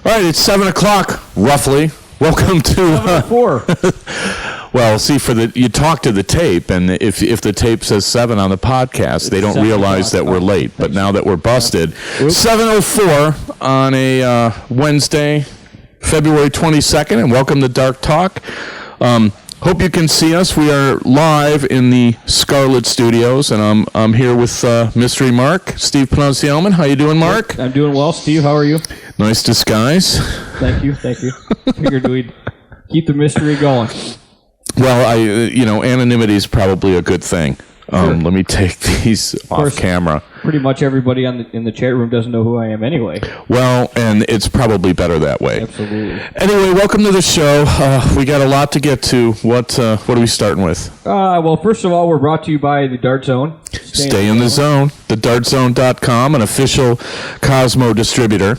All right, it's 7 o'clock, roughly. Welcome to... 7:04. Well, see, you talk to the tape, and if the tape says 7 on the podcast, they don't realize that we're late. But now that we're busted, 7:04 on a Wednesday, February 22nd, and welcome to Dark Talk. Hope you can see us. We are live in the Scarlet Studios, and I'm here with Mystery Mark, Steve Pronunciaman. How you doing, Mark? I'm doing well, Steve. How are you? Nice disguise. Thank you. Figured we'd keep the mystery going. Well, anonymity is probably a good thing. Sure. Let me take these off camera. Pretty much everybody in the chat room doesn't know who I am anyway. Well, and it's probably better that way. Absolutely. Anyway, welcome to the show. We got a lot to get to. What are we starting with? Well, first of all, we're brought to you by the Dart Zone. Stay in the zone. TheDartZone.com, an official Cosmo distributor.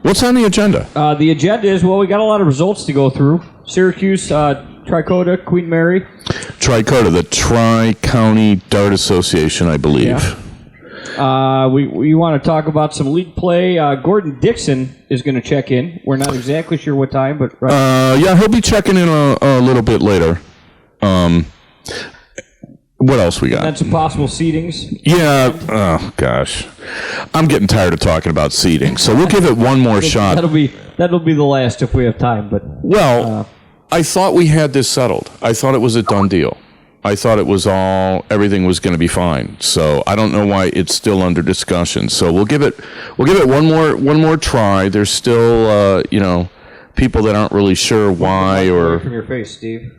What's on the agenda? The agenda is, we got a lot of results to go through. Syracuse, TRICODA, Queen Mary. TRICODA, the Tri-County Dart Association, I believe. Yeah. We want to talk about some league play. Gordon Dixon is going to check in. We're not exactly sure what time, but... he'll be checking in a little bit later. What else we got? And some possible seedings. Yeah. Oh, gosh. I'm getting tired of talking about seeding, so we'll give it one more shot. That'll be the last if we have time. But I thought we had this settled. I thought it was a done deal. I thought everything was going to be fine. So I don't know why it's still under discussion. So we'll give it one more try. There's still people that aren't really sure why away from your face, Steve.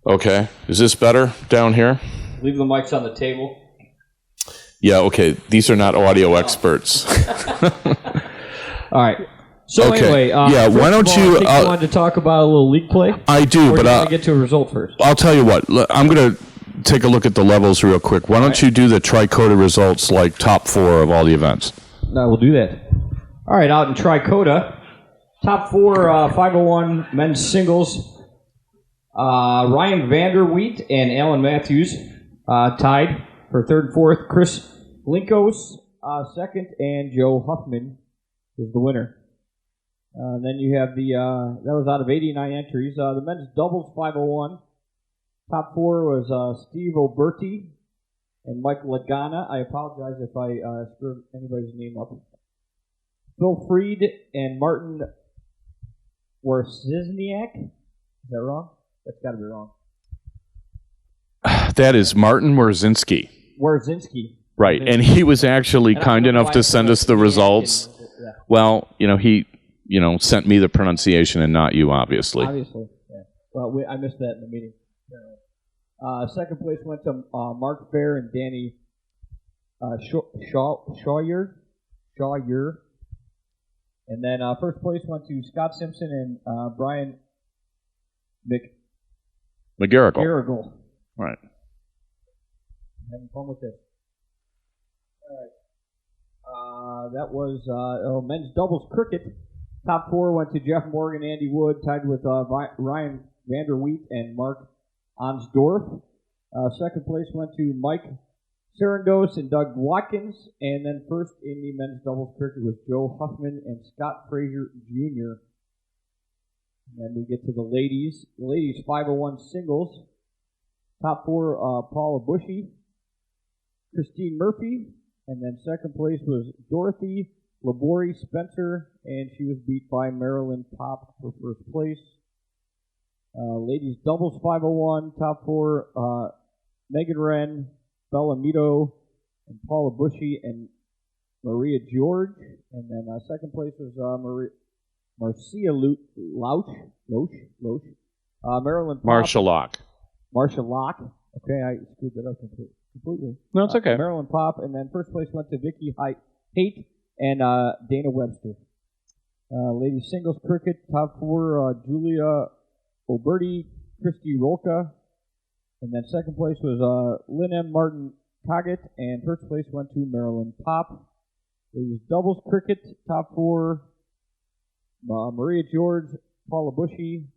Okay. Is this better down here? Leave the mics on the table. Yeah, okay. These are not audio experts. All right. So anyway, why don't you... I think you wanted to talk about a little league play? I do, but I'll get to a result first. I'll tell you what. I'm going to take a look at the levels real quick. Why don't you do the TRICODA results, like top 4 of all the events? No, we'll do that. All right, out in TRICODA, top 4 501 men's singles. Ryan Vanderwheat and Alan Matthews tied for third and fourth. Chris Linkos second, and Joe Huffman was the winner. Then you have that was out of 89 entries. The men's doubles 501. Top 4 was Steve Oberti and Mike Lagana. I apologize if I screwed anybody's name up. Phil Freed and Martin Warsizniak. Is that wrong? That's got to be wrong. That is Martin Warzinski. Warzinski. Right, and he was actually kind enough to send us the results. Yeah. Well, he sent me the pronunciation and not you, obviously. Obviously, yeah. Well, I missed that in the meeting. Second place went to Mark Fair and Danny Shawyer. And then first place went to Scott Simpson and Brian McGarrigle. Right. I'm having fun with this. All right. That was men's doubles cricket. Top 4 went to Jeff Morgan, Andy Wood, tied with Ryan Vanderwheat and Mark Onsdorf. Second place went to Mike Sarandos and Doug Watkins. And then first in the men's doubles cricket was Joe Huffman and Scott Frazier Jr. And then we get to the ladies. The ladies 501 singles. Top 4, Paula Bushy, Christine Murphy, and then second place was Dorothy Labori Spencer, and she was beat by Marilyn Pop for first place. Ladies doubles 501, top 4, Megan Wren, Bella Mito, and Paula Bushy, and Maria George. And then second place was Marcia Loach, Marilyn Pop. Marsha Locke. Okay, I screwed that up completely. No, it's okay. Marilyn Pop, and then first place went to Vicky Haight and Dana Webster. Ladies singles cricket, top 4, Julia Oberti, Christy Rolka, and then second place was Lynn M. Martin Coggett, and first place went to Marilyn Pop. Ladies doubles cricket, top 4, Maria George, Paula Bushy,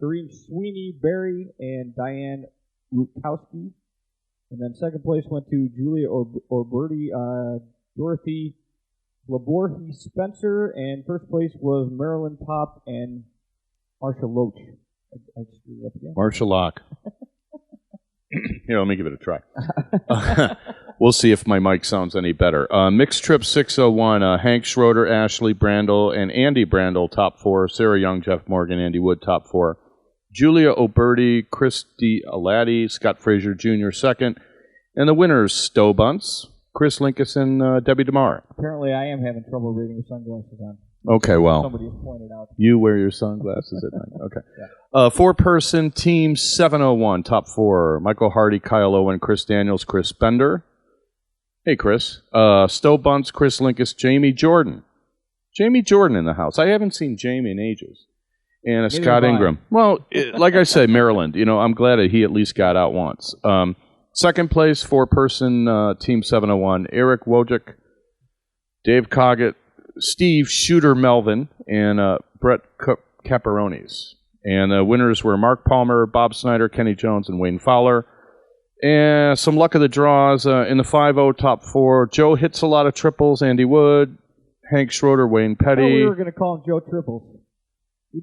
Doreen Sweeney Berry, and Diane Rutkowski. And then second place went to Julia Orberti, Dorothy Laborhe Spencer, and first place was Maryland Pop and Marsha Loach. I screwed it up again. Marsha Locke. Here, let me give it a try. We'll see if my mic sounds any better. Mixed Trip 601, Hank Schroeder, Ashley Brandel, and Andy Brandel, top 4. Sarah Young, Jeff Morgan, Andy Wood, top 4. Julia O'Berty, Christy Alatti, Scott Frazier Jr., second. And the winners, Stowe Bunce, Chris Linkus, and Debbie DeMar. Apparently, I am having trouble reading with sunglasses on. Okay, well, somebody has pointed out. You wear your sunglasses at night. Okay. Yeah. 4-person Team 701, top 4. Michael Hardy, Kyle Owen, Chris Daniels, Chris Bender. Hey, Chris. Stowe Bunce, Chris Linkus, Jamie Jordan. Jamie Jordan in the house. I haven't seen Jamie in ages. And Scott Ingram. Well, like I said, Maryland. I'm glad that he at least got out once. Second place, 4-person Team 701, Eric Wojcik, Dave Coggett, Steve Shooter Melvin, and Brett Caparonis. And the winners were Mark Palmer, Bob Snyder, Kenny Jones, and Wayne Fowler. And some luck of the draws in the 5-0 top 4. Joe hits a lot of triples, Andy Wood, Hank Schroeder, Wayne Petty. We were going to call him Joe Triples.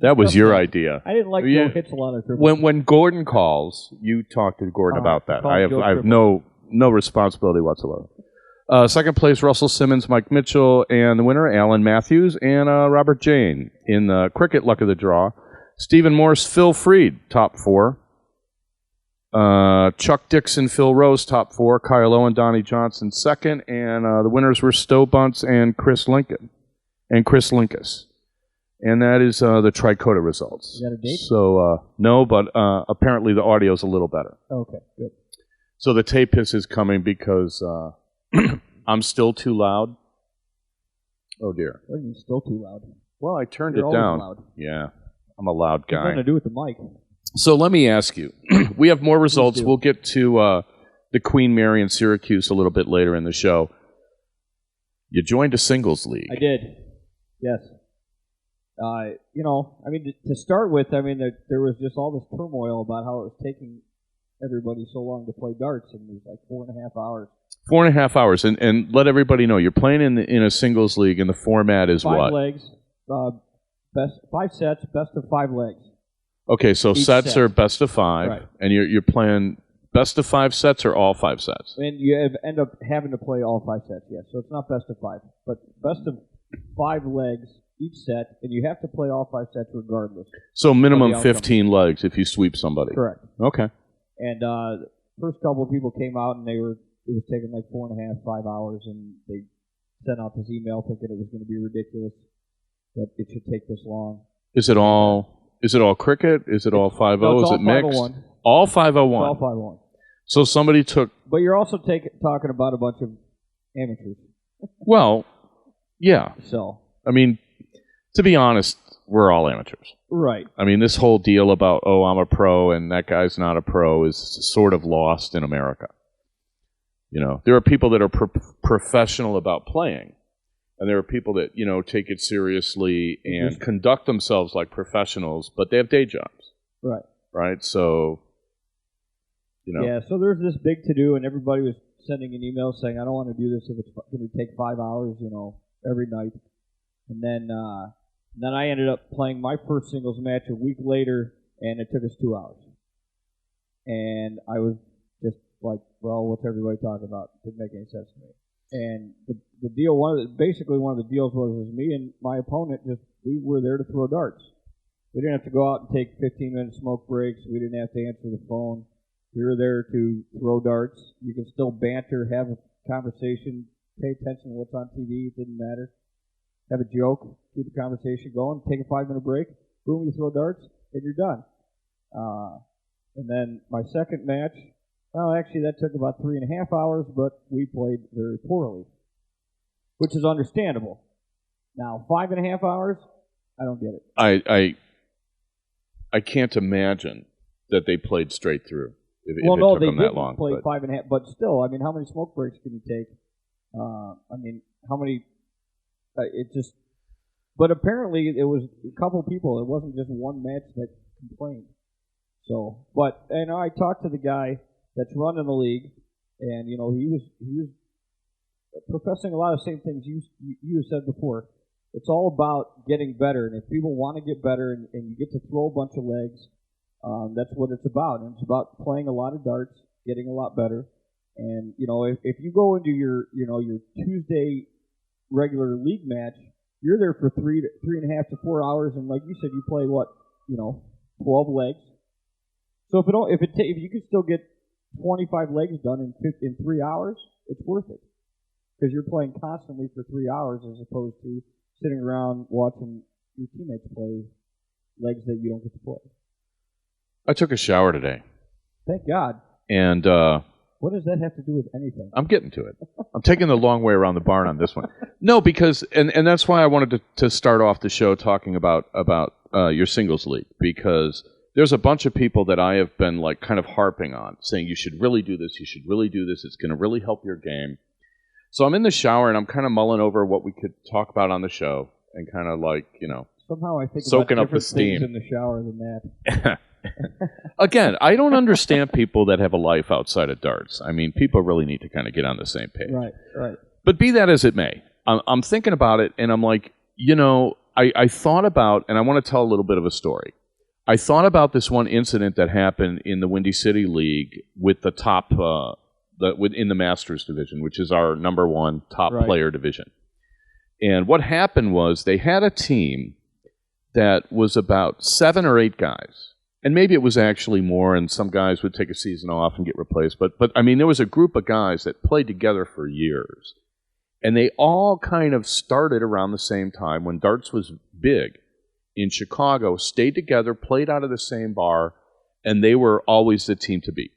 That was your idea. I didn't like Joe hits a lot of triples. When Gordon calls, you talk to Gordon about that. I have no responsibility whatsoever. Second place, Russell Simmons, Mike Mitchell, and the winner, Alan Matthews, and Robert Jane. In the cricket luck of the draw, Stephen Morse, Phil Freed, top 4. Chuck Dixon, Phil Rose, top 4. Kyle Owen, Donnie Johnson, second. And the winners were Stowe Bunce and Chris Lincoln, and Chris Linkus. And that is the TRICODA results. You got a date? So, no, but apparently the audio's a little better. Okay, good. So the tape hiss is coming because I'm still too loud. Oh, dear. What do you mean still too loud? Well, I turned You're it down. always loud. Yeah, I'm a loud guy. Nothing to do with the mic. So let me ask you. We have more results. We'll get to the Queen Mary and Syracuse a little bit later in the show. You joined a singles league. I did. Yes. To start with, there was just all this turmoil about how it was taking everybody so long to play darts, and it was like 4.5 hours. 4.5 hours, and let everybody know you're playing in a singles league, and the format is 5 what? 5 legs, 5 sets, best of 5 legs. Okay, so Each sets set. are best of 5, right. And you're playing best of 5 sets or all 5 sets? And you end up having to play all 5 sets, yes. So it's not best of 5, but best of 5 legs each set, and you have to play all 5 sets regardless. So minimum 15 legs if you sweep somebody. Correct. Okay. And the first couple of people came out, and it was taking like 4.5, 5 hours, and they sent out this email thinking it was going to be ridiculous that it should take this long. Is it all cricket? Is it all 5-0? No, is it mixed? 501. All 501. It's all 501. So somebody took. But you're also talking about a bunch of amateurs. Well, yeah. So I mean, to be honest, we're all amateurs. Right. I mean, this whole deal about, I'm a pro and that guy's not a pro is sort of lost in America. There are people that are professional about playing, and there are people that, take it seriously and conduct themselves like professionals, but they have day jobs. Right. Right? So, Yeah, so there's this big to-do, and everybody was sending an email saying, I don't want to do this if it's going to take 5 hours, every night. And then I ended up playing my first singles match a week later, and it took us 2 hours. And I was just like, well, what's everybody talking about? Didn't make any sense to me. And the deal, one of the deals was me and my opponent we were there to throw darts. We didn't have to go out and take 15-minute smoke breaks. We didn't have to answer the phone. We were there to throw darts. You can still banter, have a conversation, pay attention to what's on TV. It didn't matter. Have a joke, keep the conversation going, take a 5-minute break, boom, you throw darts, and you're done. And then my second match, actually that took about 3.5 hours, but we played very poorly, which is understandable. Now, 5.5 hours, I don't get it. I can't imagine that they played straight through if it no, took they them that didn't long. play 5.5, but still, how many smoke breaks can you take? How many... But apparently it was a couple people. It wasn't just one match that complained. So, I talked to the guy that's running the league, and he was professing a lot of the same things you have said before. It's all about getting better, and if people want to get better and you get to throw a bunch of legs, that's what it's about. And it's about playing a lot of darts, getting a lot better. And if you go into your Tuesday regular league match, you're there for 3.5 to 4 hours, and like you said, you play 12 legs. So if you could still get 25 legs done in 3 hours, it's worth it, because you're playing constantly for 3 hours as opposed to sitting around watching your teammates play legs that you don't get to play. I took a shower today. Thank God. And what does that have to do with anything? I'm getting to it. I'm taking the long way around the barn on this one. No, because and that's why I wanted to start off the show talking about your singles league, because there's a bunch of people that I have been like kind of harping on, saying you should really do this, it's going to really help your game. So I'm in the shower and I'm kind of mulling over what we could talk about on the show, and kind of like, somehow I think soaking about up the different steam things in the shower than that. Again, I don't understand people that have a life outside of darts. I mean, people really need to kind of get on the same page. Right. But be that as it may, I'm thinking about it, and I'm like, I thought about, and I want to tell a little bit of a story. I thought about this one incident that happened in the Windy City League with the top, in the Masters division, which is our number one top player division. And what happened was they had a team that was about 7 or 8 guys. And maybe it was actually more, and some guys would take a season off and get replaced. But I mean, there was a group of guys that played together for years. And they all kind of started around the same time when darts was big in Chicago, stayed together, played out of the same bar, and they were always the team to beat.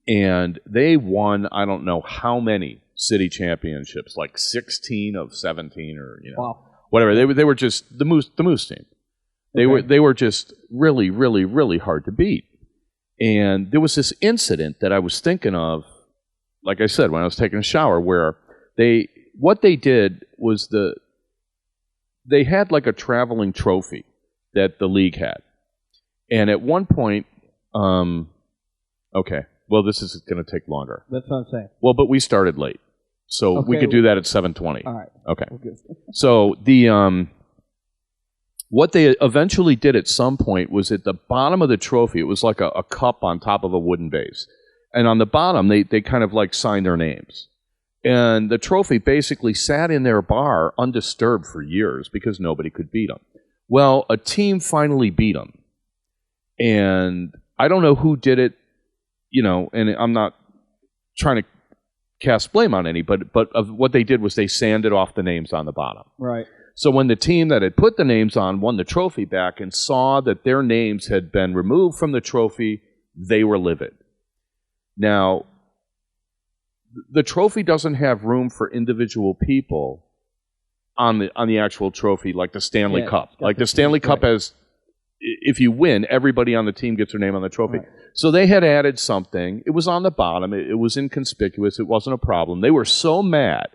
And they won, I don't know how many city championships, like 16 of 17 or, wow. Whatever. They were just the Moose team. They were just really, really, really hard to beat. And there was this incident that I was thinking of, like I said, when I was taking a shower, where what they did was they had like a traveling trophy that the league had. And at one point, okay, well, this is going to take longer. That's what I'm saying. Well, but we started late. So we could do that at 7:20. All right. Okay. Okay. So what they eventually did at some point was at the bottom of the trophy, it was like a cup on top of a wooden base. And on the bottom, they kind of like signed their names. And the trophy basically sat in their bar undisturbed for years because nobody could beat them. Well, a team finally beat them. And I don't know who did it, and I'm not trying to cast blame on any, but what they did was they sanded off the names on the bottom. Right. So when the team that had put the names on won the trophy back and saw that their names had been removed from the trophy, they were livid. Now, the trophy doesn't have room for individual people on the actual trophy, like the Stanley Cup. Like the Stanley Cup has, if you win, everybody on the team gets their name on the trophy. Right. So they had added something. It was on the bottom. It was inconspicuous. It wasn't a problem. They were so mad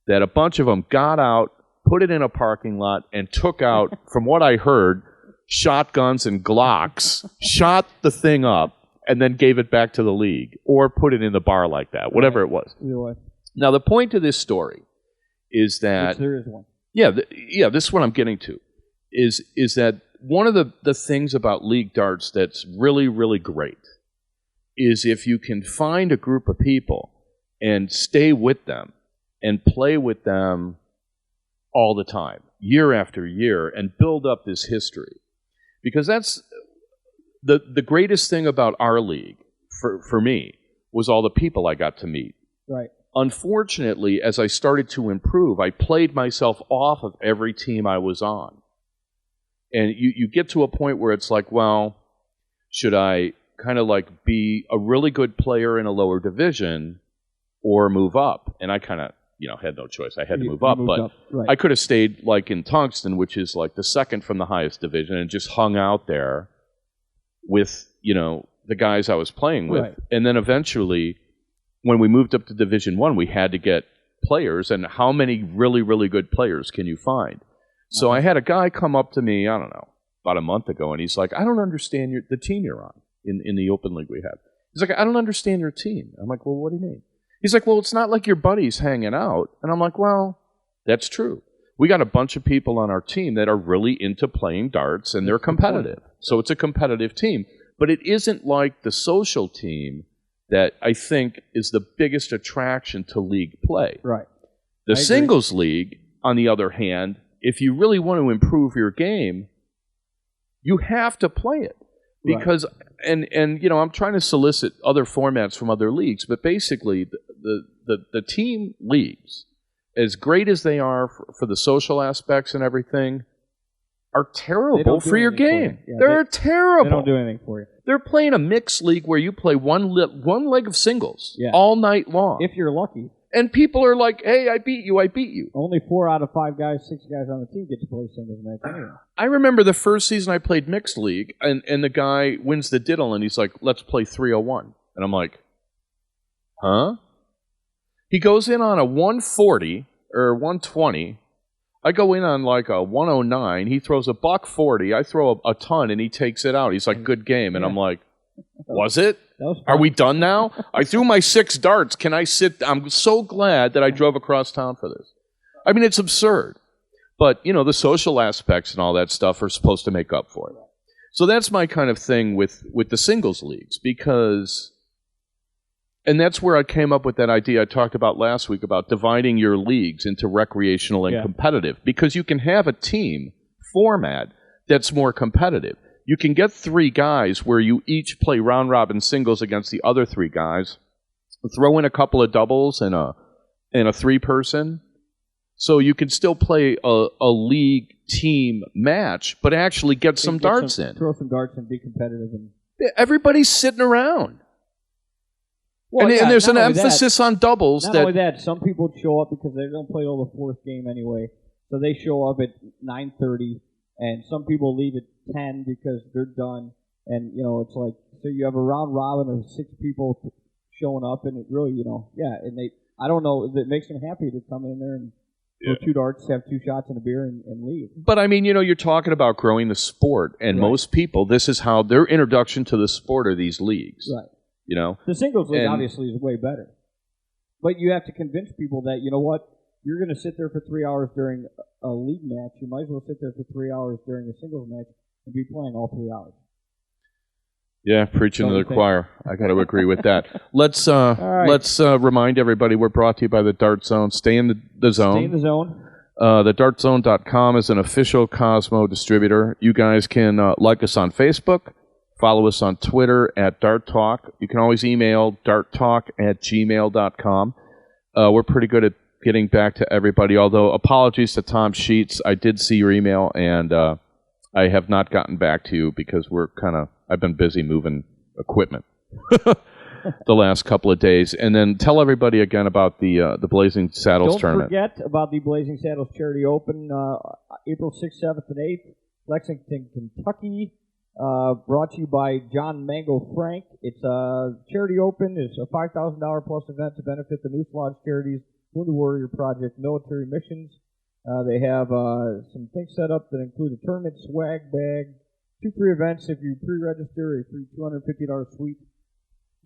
that a bunch of them got out, put it in a parking lot, and took out, from what I heard, shotguns and Glocks, shot the thing up, and then gave it back to the league, or put it in the bar like that, whatever it was. Either way. Now, the point of this story is that... Which there is one. Yeah, this is what I'm getting to, is that one of the things about league darts that's really, really great is if you can find a group of people and stay with them and play with them all the time, year after year, and build up this history. Because that's the greatest thing about our league, for me, was all the people I got to meet. Right. Unfortunately, as I started to improve, I played myself off of every team I was on. And you get to a point where it's like, well, should I kind of like be a really good player in a lower division or move up? And I kind of, had no choice. I had to move up, but right. I could have stayed like in Tungsten, which is like the second from the highest division, and just hung out there with, the guys I was playing with. Right. And then eventually, when we moved up to Division 1, we had to get players, and how many really, really good players can you find? So I had a guy come up to me, I don't know, about a month ago, and he's like, I don't understand the team you're on in the open league we have. He's like, I don't understand your team. I'm like, well, what do you mean? He's like, well, it's not like your buddies hanging out. And I'm like, well, that's true. We got a bunch of people on our team that are really into playing darts, and they're competitive. So it's a competitive team. But it isn't like the social team that I think is the biggest attraction to league play. Right. The singles league, on the other hand, if you really want to improve your game, you have to play it. Because, and you know, I'm trying to solicit other formats from other leagues, but basically the team leagues, as great as they are for the social aspects and everything, are terrible for your game. Yeah, They're terrible. They don't do anything for you. They're playing a mixed league where you play one leg of singles all night long. If you're lucky. And people are like, hey, I beat you. Only 4 out of 5 guys, 6 guys on the team get to play singles match anyway. I remember the first season I played mixed league, and the guy wins the diddle, and he's like, let's play 301. And I'm like, huh? He goes in on a 140 or 120. I go in on like a 109. He throws a $140. I throw a ton, and he takes it out. He's like, good game. And I'm like, was it? Are we done now? I threw my 6 darts. Can I sit? I'm so glad that I drove across town for this. I mean, it's absurd. But, you know, the social aspects and all that stuff are supposed to make up for it. So that's my kind of thing with the singles leagues, because... And that's where I came up with that idea I talked about last week about dividing your leagues into recreational and competitive, because you can have a team format that's more competitive. You can get 3 guys where you each play round-robin singles against the other 3 guys, throw in a couple of doubles and a 3-person, so you can still play a league team match, but actually get some darts in. Throw some darts and be competitive. And everybody's sitting around. Well, and there's an emphasis on doubles. Not only that, some people show up because they don't play till the 4th game anyway, so they show up at 9:30, and some people leave at 10 because they're done. And, you know, it's like, so you have a round robin of 6 people showing up, and it really, you know, and I don't know, it makes them happy to come in there and throw 2 darts, have 2 shots and a beer, and leave. But, I mean, you know, you're talking about growing the sport, and most people, this is how their introduction to the sport are these leagues. Right. You know? The singles league obviously is way better. But you have to convince people that, you know what, you're going to sit there for 3 hours during a league match. You might as well sit there for 3 hours during a singles match and be playing all 3 hours. Yeah, preaching to the choir. I got to agree with that. Let's remind everybody we're brought to you by the Dart Zone. Stay in the zone. Stay in the zone. TheDartZone.com is an official Cosmo distributor. You guys can like us on Facebook. Follow us on Twitter at Dart Talk. You can always email darttalk@gmail.com. We're pretty good at getting back to everybody, although apologies to Tom Sheets. I did see your email, and I have not gotten back to you because I've been busy moving equipment the last couple of days. And then tell everybody again about the Blazing Saddles tournament. Don't forget about the Blazing Saddles Charity Open, April 6th, 7th, and 8th, Lexington, Kentucky. Brought to you by John Mango Frank. It's a charity open. It's a $5,000 plus event to benefit the Moose Lodge Charities, Wounded Warrior Project, Military Missions. They have some things set up that include a tournament swag bag, 2 free events if you pre-register, a free $250 suite.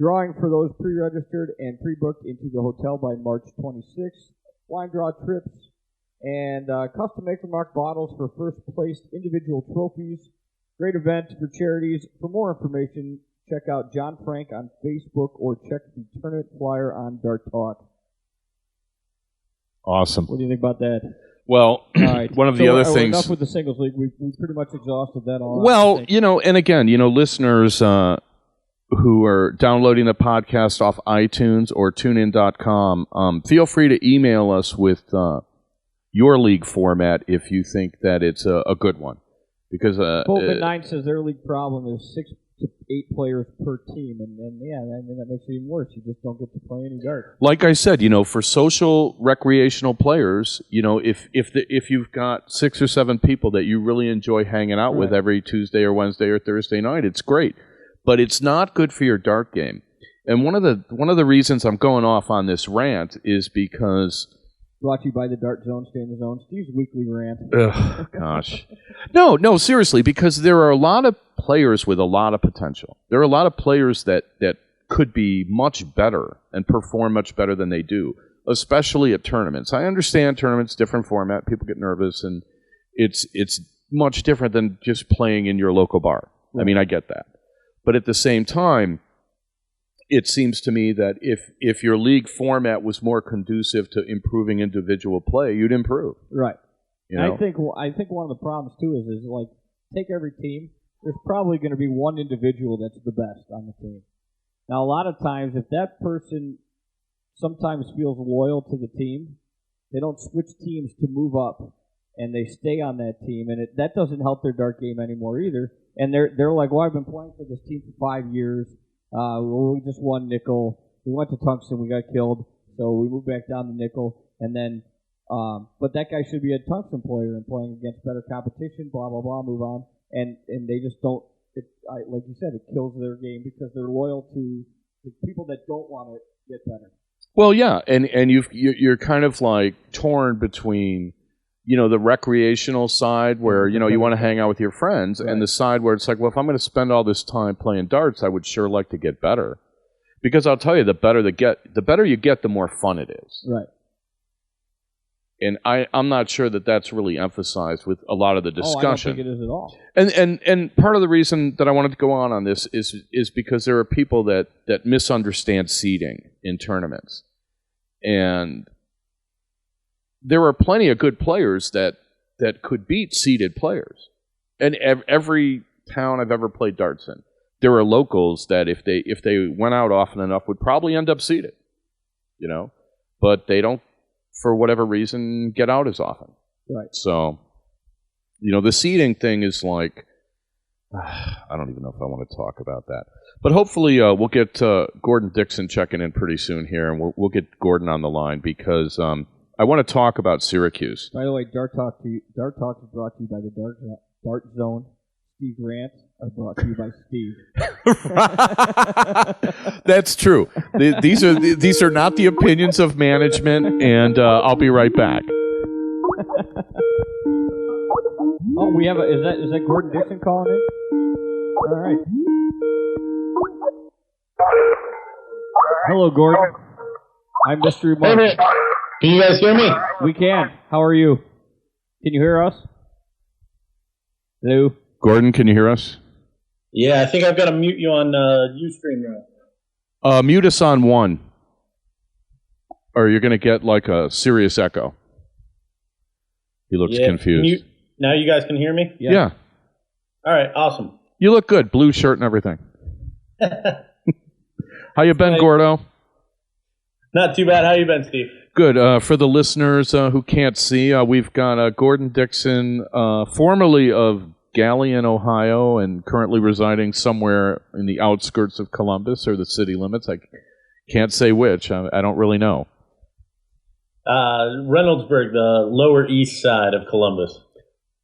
Drawing for those pre-registered and pre-booked into the hotel by March 26th. Blind draw trips and custom make-and-mark bottles for first-placed individual trophies. Great event for charities. For more information, check out John Frank on Facebook or check the tournament flyer on Dart Talk. Awesome. What do you think about that? Well, one of the other things... Enough with the singles league. We've pretty much exhausted that all. Well, you know, and again, you know, listeners who are downloading the podcast off iTunes or TuneIn.com, feel free to email us with your league format if you think that it's a good one. Because Pulpit9 says their league problem is 6 to 8 players per team, and that makes it even worse. You just don't get to play any darts. Like I said, you know, for social recreational players, you know, if you've got 6 or 7 people that you really enjoy hanging out with every Tuesday or Wednesday or Thursday night, it's great. But it's not good for your dart game. And one of the reasons I'm going off on this rant is because. Brought to you by the Dart Zone, Stay in the Zone. Steve's weekly rant. Ugh, gosh. No, seriously, because there are a lot of players with a lot of potential. There are a lot of players that could be much better and perform much better than they do, especially at tournaments. I understand tournaments, different format, people get nervous, and it's much different than just playing in your local bar. I mean, I get that. But at the same time, it seems to me that if your league format was more conducive to improving individual play, you'd improve. Right. You know? I think one of the problems too is like, take every team. There's probably going to be one individual that's the best on the team. Now, a lot of times, if that person sometimes feels loyal to the team, they don't switch teams to move up, and they stay on that team, and that doesn't help their dart game anymore either. And they're like, well, I've been playing for this team for 5 years. We just won nickel. We went to tungsten. We got killed, so we moved back down to nickel, and then. But that guy should be a tungsten player and playing against better competition. Blah blah blah. Move on, and they just don't. Like you said, it kills their game because they're loyal to the people that don't want to get better. Well, yeah, and you're kind of like torn between, the recreational side where, you want to hang out with your friends, right, and the side where it's like, well, if I'm going to spend all this time playing darts, I would sure like to get better. Because I'll tell you, the better you get, the more fun it is. Right. And I'm not sure that that's really emphasized with a lot of the discussion. I don't think it is at all. And part of the reason that I wanted to go on this is because there are people that misunderstand seeding in tournaments. And there are plenty of good players that could beat seeded players. And every town I've ever played darts in, there are locals that if they went out often enough would probably end up seeded. But they don't, for whatever reason, get out as often. Right. So, the seeding thing is like, I don't even know if I want to talk about that. But hopefully we'll get Gordon Dixon checking in pretty soon here, and we'll get Gordon on the line because I want to talk about Syracuse. By the way, Dart Talk is brought to you by the Dart Zone. Steve rants are brought to you by Steve. That's true. These are not the opinions of management, and I'll be right back. Oh, we have is that Gordon Dixon calling in? All right. Hello, Gordon. I'm Mystery Mark. Hey, can you guys hear me? We can. How are you? Can you hear us? Hello? Gordon, can you hear us? Yeah, I think I've got to mute you on Ustream now. Mute us on 1, or you're going to get like a serious echo. He looks confused. Now you guys can hear me? Yeah. All right, awesome. You look good. Blue shirt and everything. How you been, Gordo? Not too bad. How you been, Steve? Good. For the listeners who can't see, we've got Gordon Dixon, formerly of Galion, Ohio, and currently residing somewhere in the outskirts of Columbus or the city limits. I can't say which. I don't really know. Reynoldsburg, the Lower East Side of Columbus.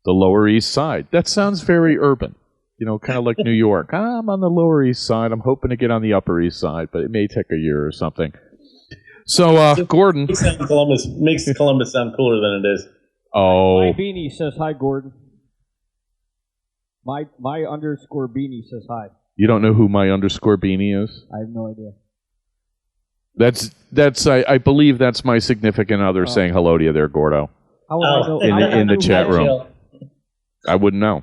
The Lower East Side. That sounds very urban. Kind of like New York. I'm on the Lower East Side. I'm hoping to get on the Upper East Side, but it may take a year or something. So, Gordon. Makes Columbus sound cooler than it is. Oh. My beanie says hi, Gordon. My underscore beanie says hi. You don't know who my underscore beanie is? I have no idea. That's I believe that's my significant other saying hello to you there, Gordo. How would I know? In the chat room. I wouldn't know.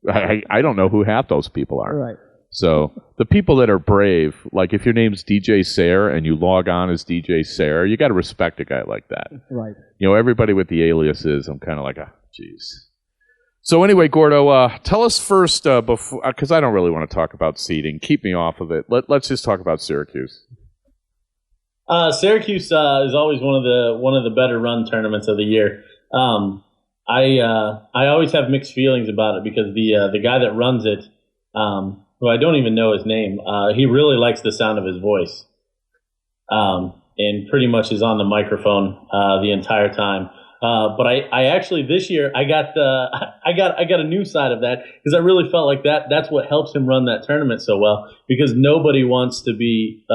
I don't know who half those people are. Right. So the people that are brave, like if your name's DJ Sayre and you log on as DJ Sayre, you got to respect a guy like that. Right. Everybody with the aliases, I'm kind of like, geez. So anyway, Gordo, tell us first, before, because I don't really want to talk about seeding. Keep me off of it. Let's just talk about Syracuse. Syracuse is always one of the better run tournaments of the year. I always have mixed feelings about it because the guy that runs it, who I don't even know his name, he really likes the sound of his voice, and pretty much is on the microphone the entire time. But I actually this year I got a new side of that because I really felt like that's what helps him run that tournament so well, because nobody wants to be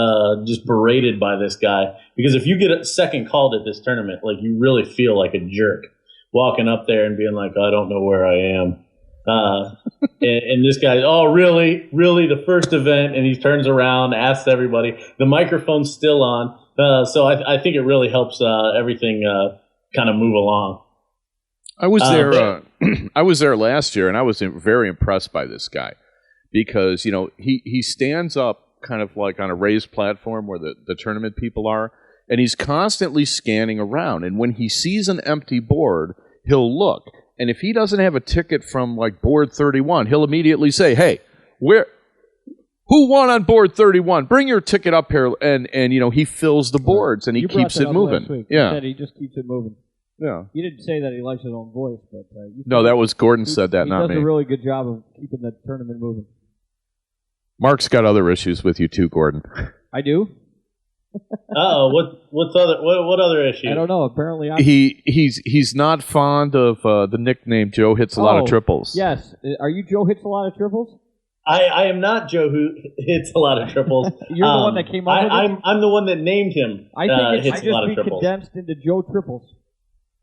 just berated by this guy, because if you get a second called at this tournament, like, you really feel like a jerk walking up there and being like, I don't know where I am. And this guy, oh, really, the first event, and he turns around, asks everybody. The microphone's still on, so I think it really helps everything kind of move along. I was there. I was there last year, and I was very impressed by this guy because he stands up kind of like on a raised platform where the tournament people are, and he's constantly scanning around. And when he sees an empty board, he'll look. And if he doesn't have a ticket from like board 31, he'll immediately say, "Hey, who won on board 31? Bring your ticket up here." And he fills the boards and he keeps it moving. Yeah, he said he just keeps it moving. Yeah. He didn't say that he likes his own voice, but no, that was Gordon said that, not me. He does a really good job of keeping the tournament moving. Mark's got other issues with you too, Gordon. I do. What other issues? I don't know. Apparently, he's not fond of the nickname Joe hits a lot of triples. Yes, are you Joe hits a lot of triples? I am not Joe who hits a lot of triples. You're the one that came up with it? I'm the one that named him. I think hits a lot of be triples. Condensed into Joe triples.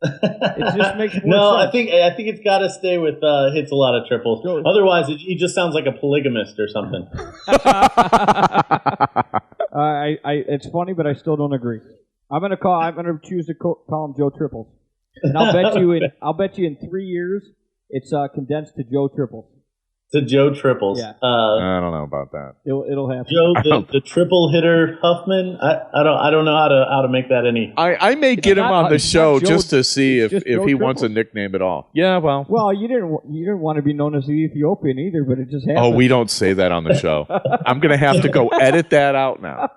It just makes more no, sense. I think it's got to stay with hits a lot of triples. Joe. Otherwise, he just sounds like a polygamist or something. It's funny, but I still don't agree. I'm gonna choose to call him Joe Triples, and I'll bet you in 3 years it's condensed to Joe Triples. To Joe Triples. Yeah. I don't know about that. It'll happen. Joe, the triple hitter Huffman. I don't know how to make that any. I may get him on the show just to see if he wants a Triples. nickname at all. Yeah, well. Well, you didn't want to be known as the Ethiopian either, but it just happened. Oh, we don't say that on the show. I'm gonna have to go edit that out now.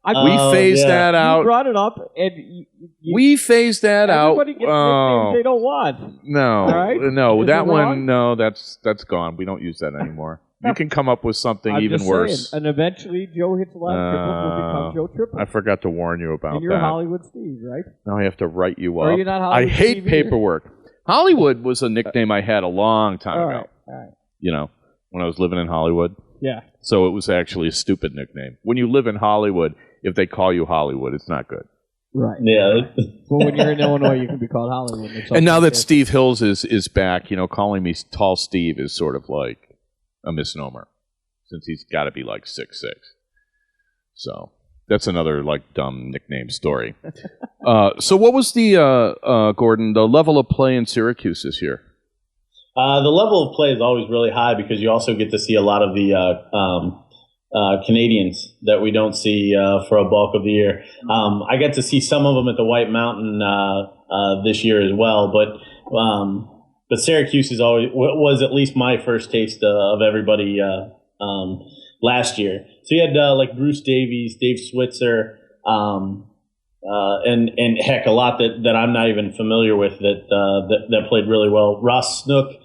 We phased that out. You brought it up, and we phased that out. Everybody gets nicknames they don't want. No, right? no, Is that it one. wrong? No, that's gone. We don't use that anymore. You can come up with something I'm even just worse. saying, and eventually, Joe hits a lot of triples will become Joe Triples. I forgot to warn you about and you're that. Hollywood Steve, right? Now I have to write you up. Or you're not Hollywood I hate Steve either. paperwork. Hollywood was a nickname I had a long time ago. All right. When I was living in Hollywood. Yeah. So it was actually a stupid nickname. When you live in Hollywood, if they call you Hollywood, it's not good. Right. Yeah. Well, when you're in Illinois, you can be called Hollywood. And now that Steve Hills is back, calling me Tall Steve is sort of like a misnomer, since he's got to be like 6'6". So that's another like dumb nickname story. So what was the Gordon, the level of play in Syracuse this year? The level of play is always really high because you also get to see a lot of the Canadians that we don't see for a bulk of the year. I got to see some of them at the White Mountain this year as well, but Syracuse was at least my first taste of everybody last year. So you had like Bruce Davies, Dave Switzer, and heck, a lot that I'm not even familiar with that played really well. Ross Snook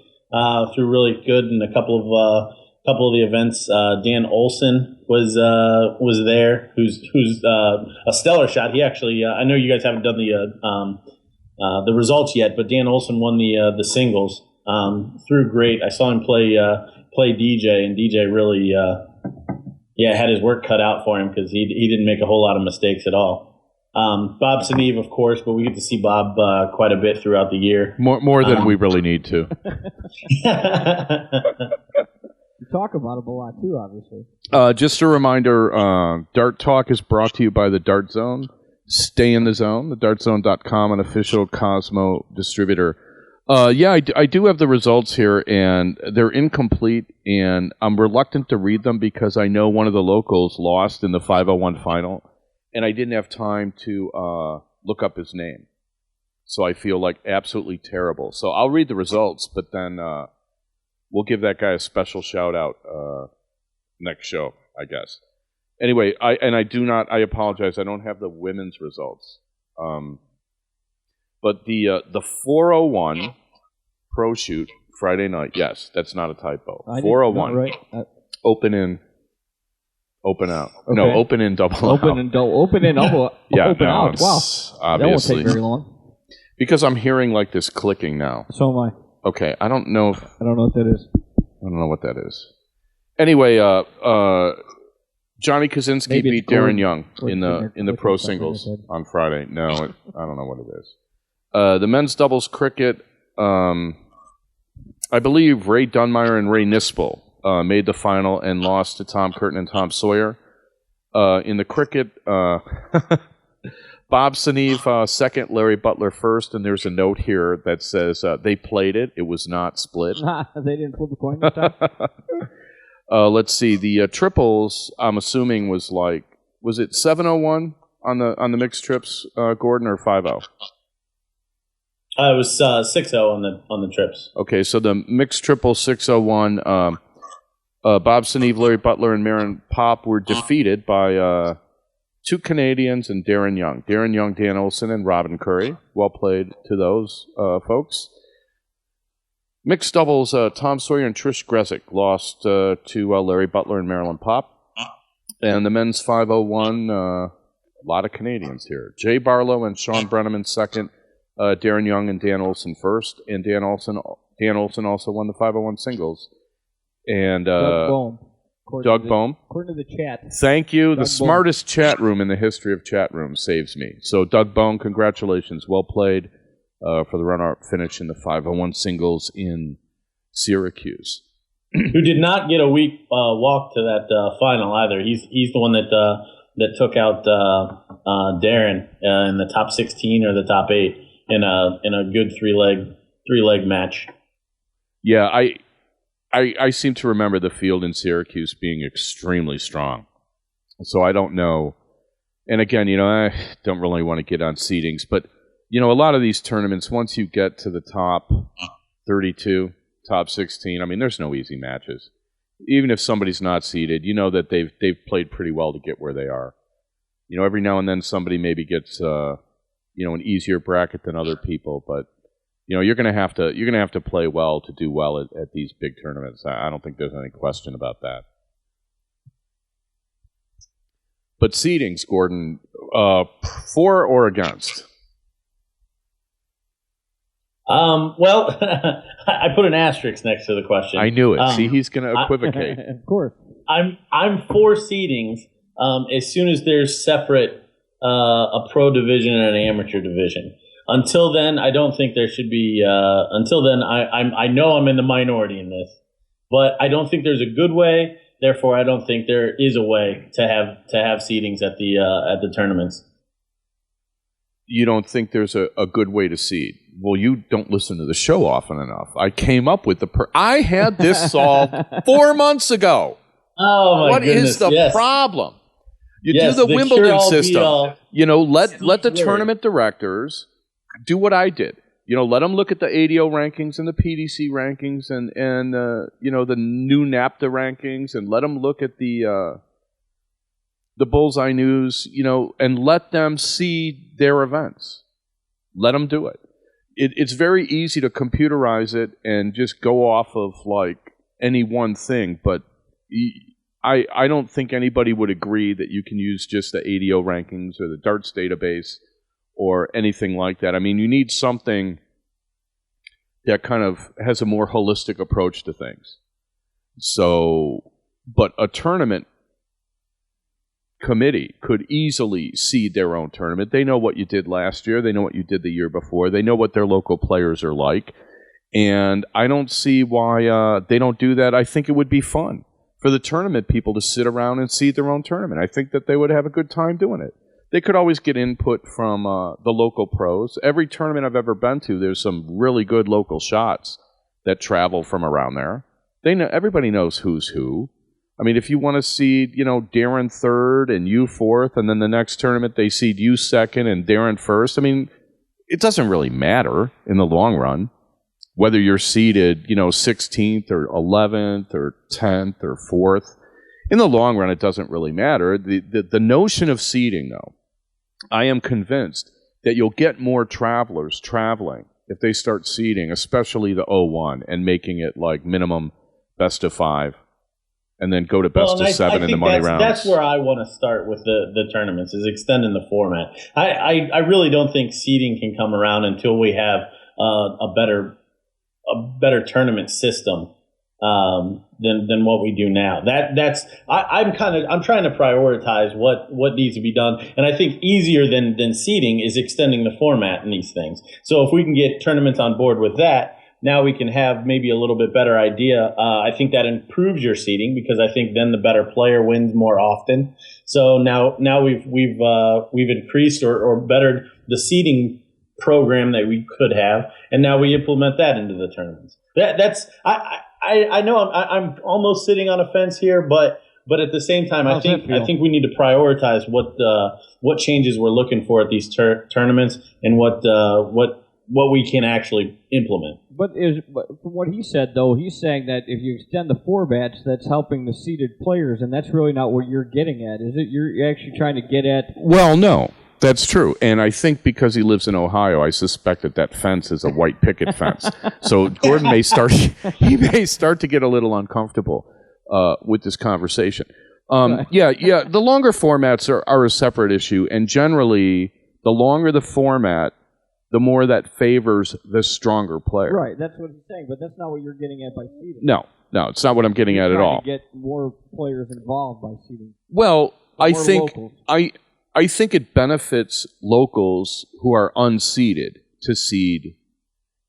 threw really good in a couple of the events. Dan Olson was there, who's a stellar shot. He actually, I know you guys haven't done the results yet, but Dan Olson won the singles. Threw great. I saw him play DJ, and DJ really had his work cut out for him because he didn't make a whole lot of mistakes at all. Bob Seneve, of course, but we get to see Bob quite a bit throughout the year. More than we really need to. You talk about him a lot too, obviously. Just a reminder, Dart Talk is brought to you by the Dart Zone. Stay in the zone, thedartzone.com, an official Cosmo distributor. I do have the results here, and they're incomplete, and I'm reluctant to read them because I know one of the locals lost in the 501 final, and I didn't have time to look up his name. So I feel like absolutely terrible. So I'll read the results, but then we'll give that guy a special shout-out next show, I guess. Anyway, I apologize, I don't have the women's results. But the 401 Pro Shoot Friday night, yes, that's not a typo. 401. Right. Open in, open out. Okay. No, open in, double out. Open in, open out. Wow. Obviously. That won't take very long. Because I'm hearing like this clicking now. So am I. Okay, I don't know what that is. I don't know what that is. Anyway, Johnny Kaczynski beat Darren Young in the pro singles on Friday. No, I don't know what it is. The men's doubles cricket. I believe Ray Dunmeyer and Ray Nispel made the final and lost to Tom Curtin and Tom Sawyer. In the cricket, Bob Seneve second, Larry Butler first, and there's a note here that says they played it. It was not split. They didn't flip a coin this time? Let's see. The triples, I'm assuming, was it 7-0-1 on the mixed trips, Gordon, or 5-0? It was 6-0 on the trips. Okay, so the mixed triple 6-0-1. Bob Seneve, Larry Butler, and Marin Pop were defeated by two Canadians and Darren Young. Darren Young, Dan Olsen, and Robin Curry. Well played to those folks. Mixed doubles, Tom Sawyer and Trish Gresick lost to Larry Butler and Marilyn Pop. And the men's 5-0-1, a lot of Canadians here. Jay Barlow and Sean Brenneman second. Darren Young and Dan Olsen first. And Dan Olsen also won the 5-0-1 singles. And Doug Bohm. According to the chat. Thank you. Doug the smartest chat room in the history of chat rooms saves me. So, Doug Bohm, congratulations. Well played for the runner-up finish in the 5-0-1 singles in Syracuse. Who did not get a weak walk to that final either. He's the one that took out Darren in the top 16 or the top 8 in a good three leg match. Yeah, I seem to remember the field in Syracuse being extremely strong. So I don't know. And again, I don't really want to get on seedings, but a lot of these tournaments, once you get to the top 32, top 16, I mean, there's no easy matches. Even if somebody's not seeded, that they've played pretty well to get where they are. Every now and then somebody maybe gets an easier bracket than other people, but you're gonna have to play well to do well at these big tournaments. I don't think there's any question about that. But seedings, Gordon, for or against? Well, I put an asterisk next to the question. I knew it. See, he's going to equivocate. Of course. I'm for seedings as soon as there's separate a pro division and an amateur division. Until then, I don't think there should be. Until then, I know I'm in the minority in this, but I don't think there's a good way. Therefore, I don't think there is a way to have seedings at the tournaments. You don't think there's a good way to seed? Well, you don't listen to the show often enough. I came up with I had this solved 4 months ago. Oh my goodness! What is the problem? You do the Wimbledon system. Let the tournament directors do what I did. Let them look at the ADO rankings and the PDC rankings and the new NAPTA rankings, and let them look at the Bullseye News, and let them see their events. Let them do it. It's very easy to computerize it and just go off of any one thing, but I don't think anybody would agree that you can use just the ADO rankings or the darts database or anything like that. I mean, you need something that kind of has a more holistic approach to things. So, but a tournament committee could easily seed their own tournament. They know what you did last year. They know what you did the year before. They know what their local players are like. And I don't see why they don't do that. I think it would be fun for the tournament people to sit around and seed their own tournament. I think that they would have a good time doing it. They could always get input from the local pros. Every tournament I've ever been to, there's some really good local shots that travel from around there. Everybody knows who's who. I mean, if you want to seed, Darren third and you fourth, and then the next tournament they seed you second and Darren first, I mean, it doesn't really matter in the long run whether you're seeded, 16th or 11th or 10th or 4th. In the long run, it doesn't really matter. The notion of seeding, though, I am convinced that you'll get more travelers traveling if they start seeding, especially the 01, and making it minimum best of 5. And then go to best of 7 in the money rounds. That's where I want to start with the tournaments, is extending the format. I really don't think seeding can come around until we have a better tournament system than what we do now. I'm trying to prioritize what needs to be done, and I think easier than seeding is extending the format in these things. So if we can get tournaments on board with that, now we can have maybe a little bit better idea. I think that improves your seeding because I think then the better player wins more often. So now we've increased or bettered the seeding program that we could have, and now we implement that into the tournaments. I know I'm almost sitting on a fence here, but at the same time, I think we need to prioritize what changes we're looking for at these tournaments and what we can actually implement. But from what he said, though, he's saying that if you extend the formats, that's helping the seeded players, and that's really not what you're getting at, is it? You're actually trying to get at... Well, no. That's true, and I think because he lives in Ohio, I suspect that fence is a white picket fence. So Gordon may start to get a little uncomfortable with this conversation. The longer formats are a separate issue, and generally, the longer the format, the more that favors the stronger player. Right, that's what he's saying, but that's not what you're getting at by seeding. No, it's not what I'm getting at all. To get more players involved by seeding. Well, I think it benefits locals who are unseeded to seed,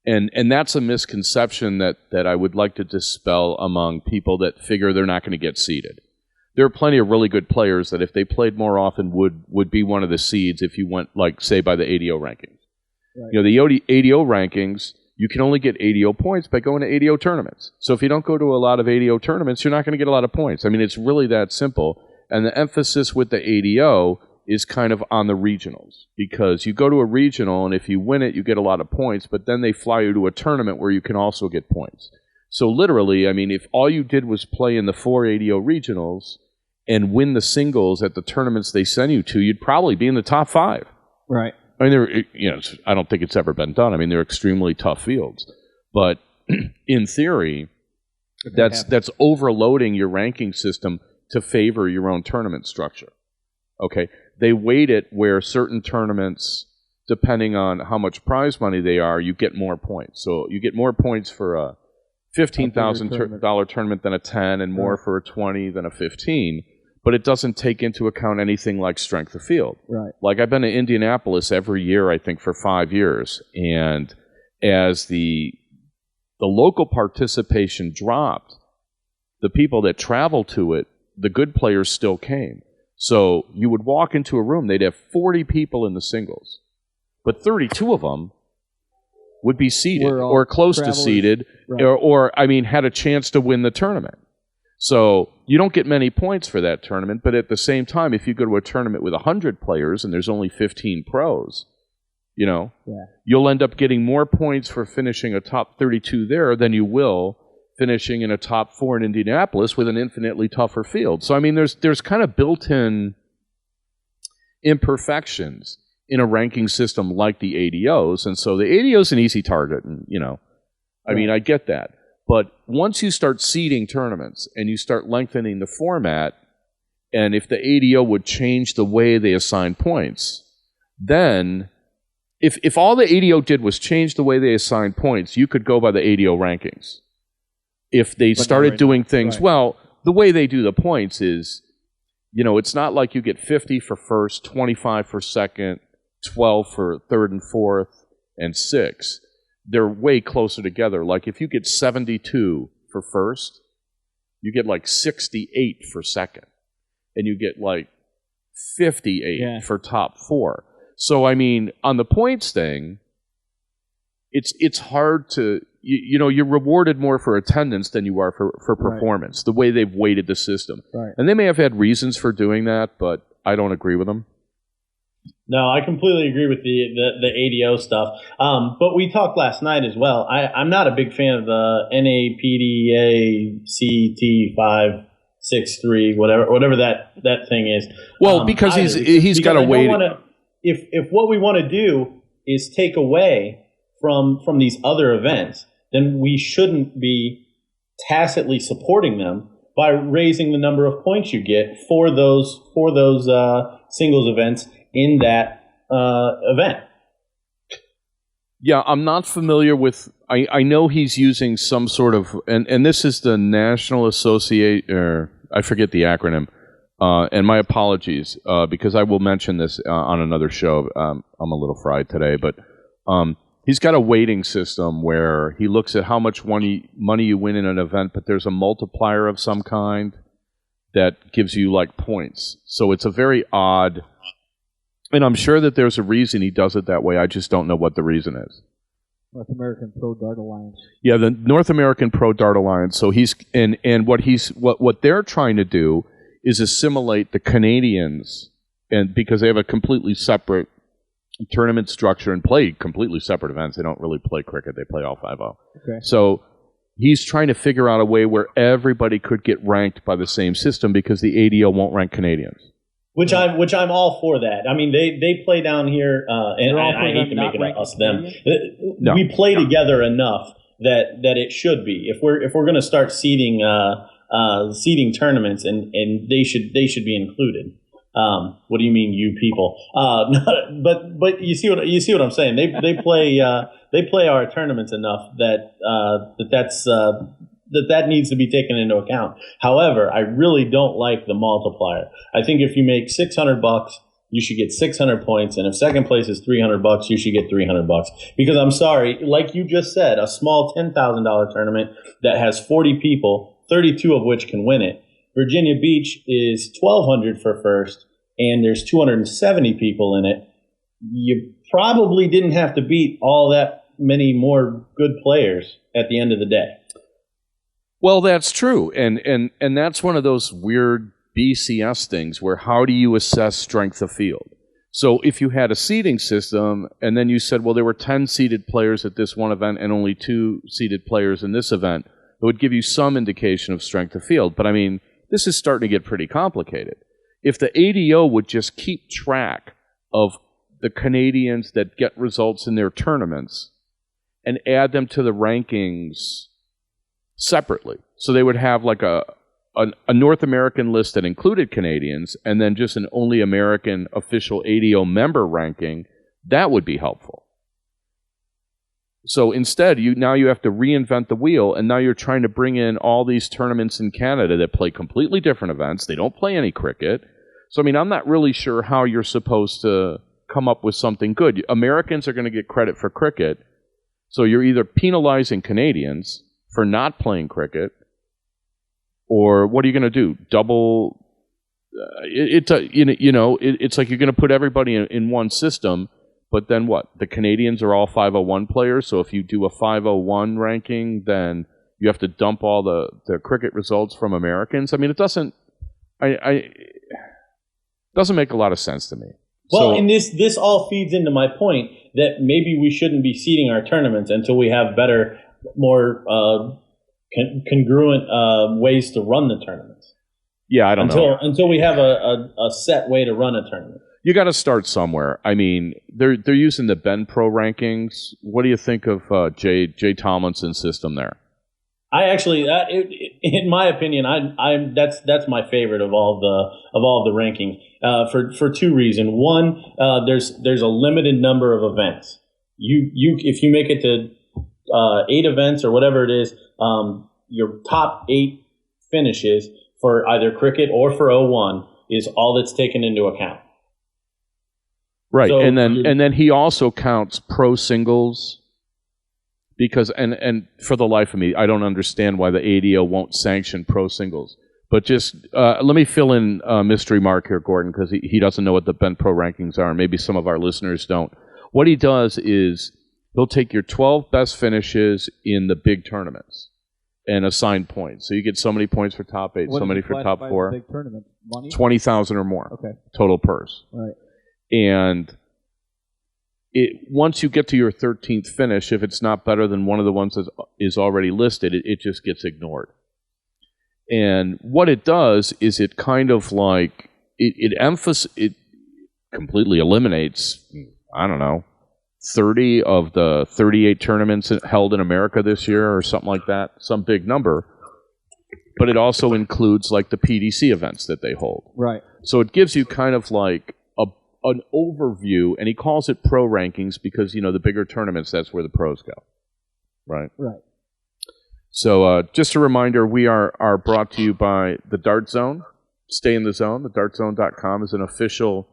and that's a misconception that I would like to dispel among people that figure they're not going to get seeded. There are plenty of really good players that if they played more often would be one of the seeds if you went, like, say, by the ADO rankings. Right. You know, the ADO rankings, you can only get ADO points by going to ADO tournaments. So if you don't go to a lot of ADO tournaments, you're not going to get a lot of points. I mean, it's really that simple. And the emphasis with the ADO is kind of on the regionals, because you go to a regional and if you win it, you get a lot of points, but then they fly you to a tournament where you can also get points. So literally, I mean, if all you did was play in the 4 ADO regionals and win the singles at the tournaments they send you to, you'd probably be in the top 5. Right. I mean, I don't think it's ever been done. I mean, they're extremely tough fields, but in theory, that's overloading your ranking system to favor your own tournament structure. Okay, they weight it where certain tournaments, depending on how much prize money they are, you get more points. So you get more points for a $15,000 tournament than a 10, and more for a 20 than a 15. But it doesn't take into account anything like strength of field. Right. Like, I've been to Indianapolis every year, I think, for 5 years, and as the local participation dropped, the people that traveled to it, the good players still came. So you would walk into a room, they'd have 40 people in the singles, but 32 of them would be seeded or close to seeded, right, or had a chance to win the tournament. So you don't get many points for that tournament, but at the same time, if you go to a tournament with 100 players and there's only 15 pros, you'll end up getting more points for finishing a top 32 there than you will finishing in a top 4 in Indianapolis with an infinitely tougher field. So, I mean, there's kind of built-in imperfections in a ranking system like the ADOs, and so the ADO's an easy target, and, I get that. But once you start seeding tournaments and you start lengthening the format, and if the ADO would change the way they assign points, then if all the ADO did was change the way they assign points, you could go by the ADO rankings. If they started doing things, well, the way they do the points is, it's not like you get 50 for first, 25 for second, 12 for third and fourth, and 6. They're way closer together. Like, if you get 72 for first, you get like 68 for second. And you get like 58 for top 4. So, on the points thing, it's hard to, you're rewarded more for attendance than you are for performance, the way they've weighted the system. Right. And they may have had reasons for doing that, but I don't agree with them. No, I completely agree with the ADO stuff. But we talked last night as well. I'm not a big fan of the NAPDA CT563, whatever that thing is. Well, because he's got to wait. If what we want to do is take away from these other events, then we shouldn't be tacitly supporting them by raising the number of points you get for those singles events in that event. Yeah, I'm not familiar with. I know he's using some sort of, and this is the National Associate, or I forget the acronym. And my apologies, because I will mention this on another show. I'm a little fried today, but He's got a weighting system where he looks at how much money you win in an event, but there's a multiplier of some kind that gives you like points. So it's a very odd, and I'm sure that there's a reason he does it that way. I just don't know what the reason is. North American Pro Dart Alliance. Yeah, the North American Pro Dart Alliance. So he's and what they're trying to do is assimilate the Canadians, and because they have a completely separate tournament structure and play completely separate events. They don't really play cricket. They play all 5-0. Okay. So he's trying to figure out a way where everybody could get ranked by the same system because the ADO won't rank Canadians. Which I'm all for that. I mean, they play down here, and I hate to make it us them. No, we play together enough that it should be. If we're going to start seeding tournaments, and they should be included. What do you mean, you people? But you see what I'm saying. They play our tournaments enough that needs to be taken into account. However, I really don't like the multiplier. I think if you make $600, you should get 600 points, and if second place is $300, you should get $300. Because I'm sorry, like you just said, a small $10,000 tournament that has 40 people, 32 of which can win it. Virginia Beach is $1,200 for first, and there's 270 people in it. You probably didn't have to beat all that many more good players at the end of the day. Well, that's true, and that's one of those weird BCS things where how do you assess strength of field? So if you had a seeding system, and then you said, well, there were 10 seeded players at this one event and only 2 seeded players in this event, it would give you some indication of strength of field. But I mean, this is starting to get pretty complicated. If the ADO would just keep track of the Canadians that get results in their tournaments and add them to the rankings separately, so they would have like a North American list that included Canadians and then just an only American official ADO member ranking, that would be helpful. So instead, you have to reinvent the wheel, and now you're trying to bring in all these tournaments in Canada that play completely different events. They don't play any cricket. So, I mean, I'm not really sure how you're supposed to come up with something good. Americans are going to get credit for cricket, so you're either penalizing Canadians for not playing cricket, or what are you going to do? Double? It's like you're going to put everybody in one system. But then what? The Canadians are all 501 players, so if you do a 501 ranking, then you have to dump all the cricket results from Americans. I mean, it doesn't make a lot of sense to me. Well, and this all feeds into my point that maybe we shouldn't be seeding our tournaments until we have better, more congruent ways to run the tournaments. Yeah, I don't know. Until we have a set way to run a tournament. You got to start somewhere. I mean, they're using the Ben Pro rankings. What do you think of Jay Tomlinson's system there? I actually, in my opinion, that's my favorite of all the rankings for two reasons. One, there's a limited number of events. If you make it to 8 events or whatever it is, your top 8 finishes for either cricket or for 01 is all that's taken into account. Right, so, and then he also counts pro singles because and for the life of me, I don't understand why the ADO won't sanction pro singles. But just let me fill in mystery Mark here, Gordon, because he doesn't know what the Ben Pro rankings are, and maybe some of our listeners don't. What he does is he'll take your 12 best finishes in the big tournaments and assign points. So you get so many points for top 8, so many for top 4. Big tournament money? 20,000 or more. Okay. Total purse. Right. And once you get to your 13th finish, if it's not better than one of the ones that is already listed, it just gets ignored. And what it does is it kind of like it completely eliminates, I don't know, 30 of the 38 tournaments held in America this year or something like that, some big number. But it also includes like the PDC events that they hold. Right. So it gives you kind of like an overview, and he calls it pro rankings because, the bigger tournaments, that's where the pros go. Right? Right. So just a reminder, we are brought to you by the Dart Zone. Stay in the zone. TheDartZone.com is an official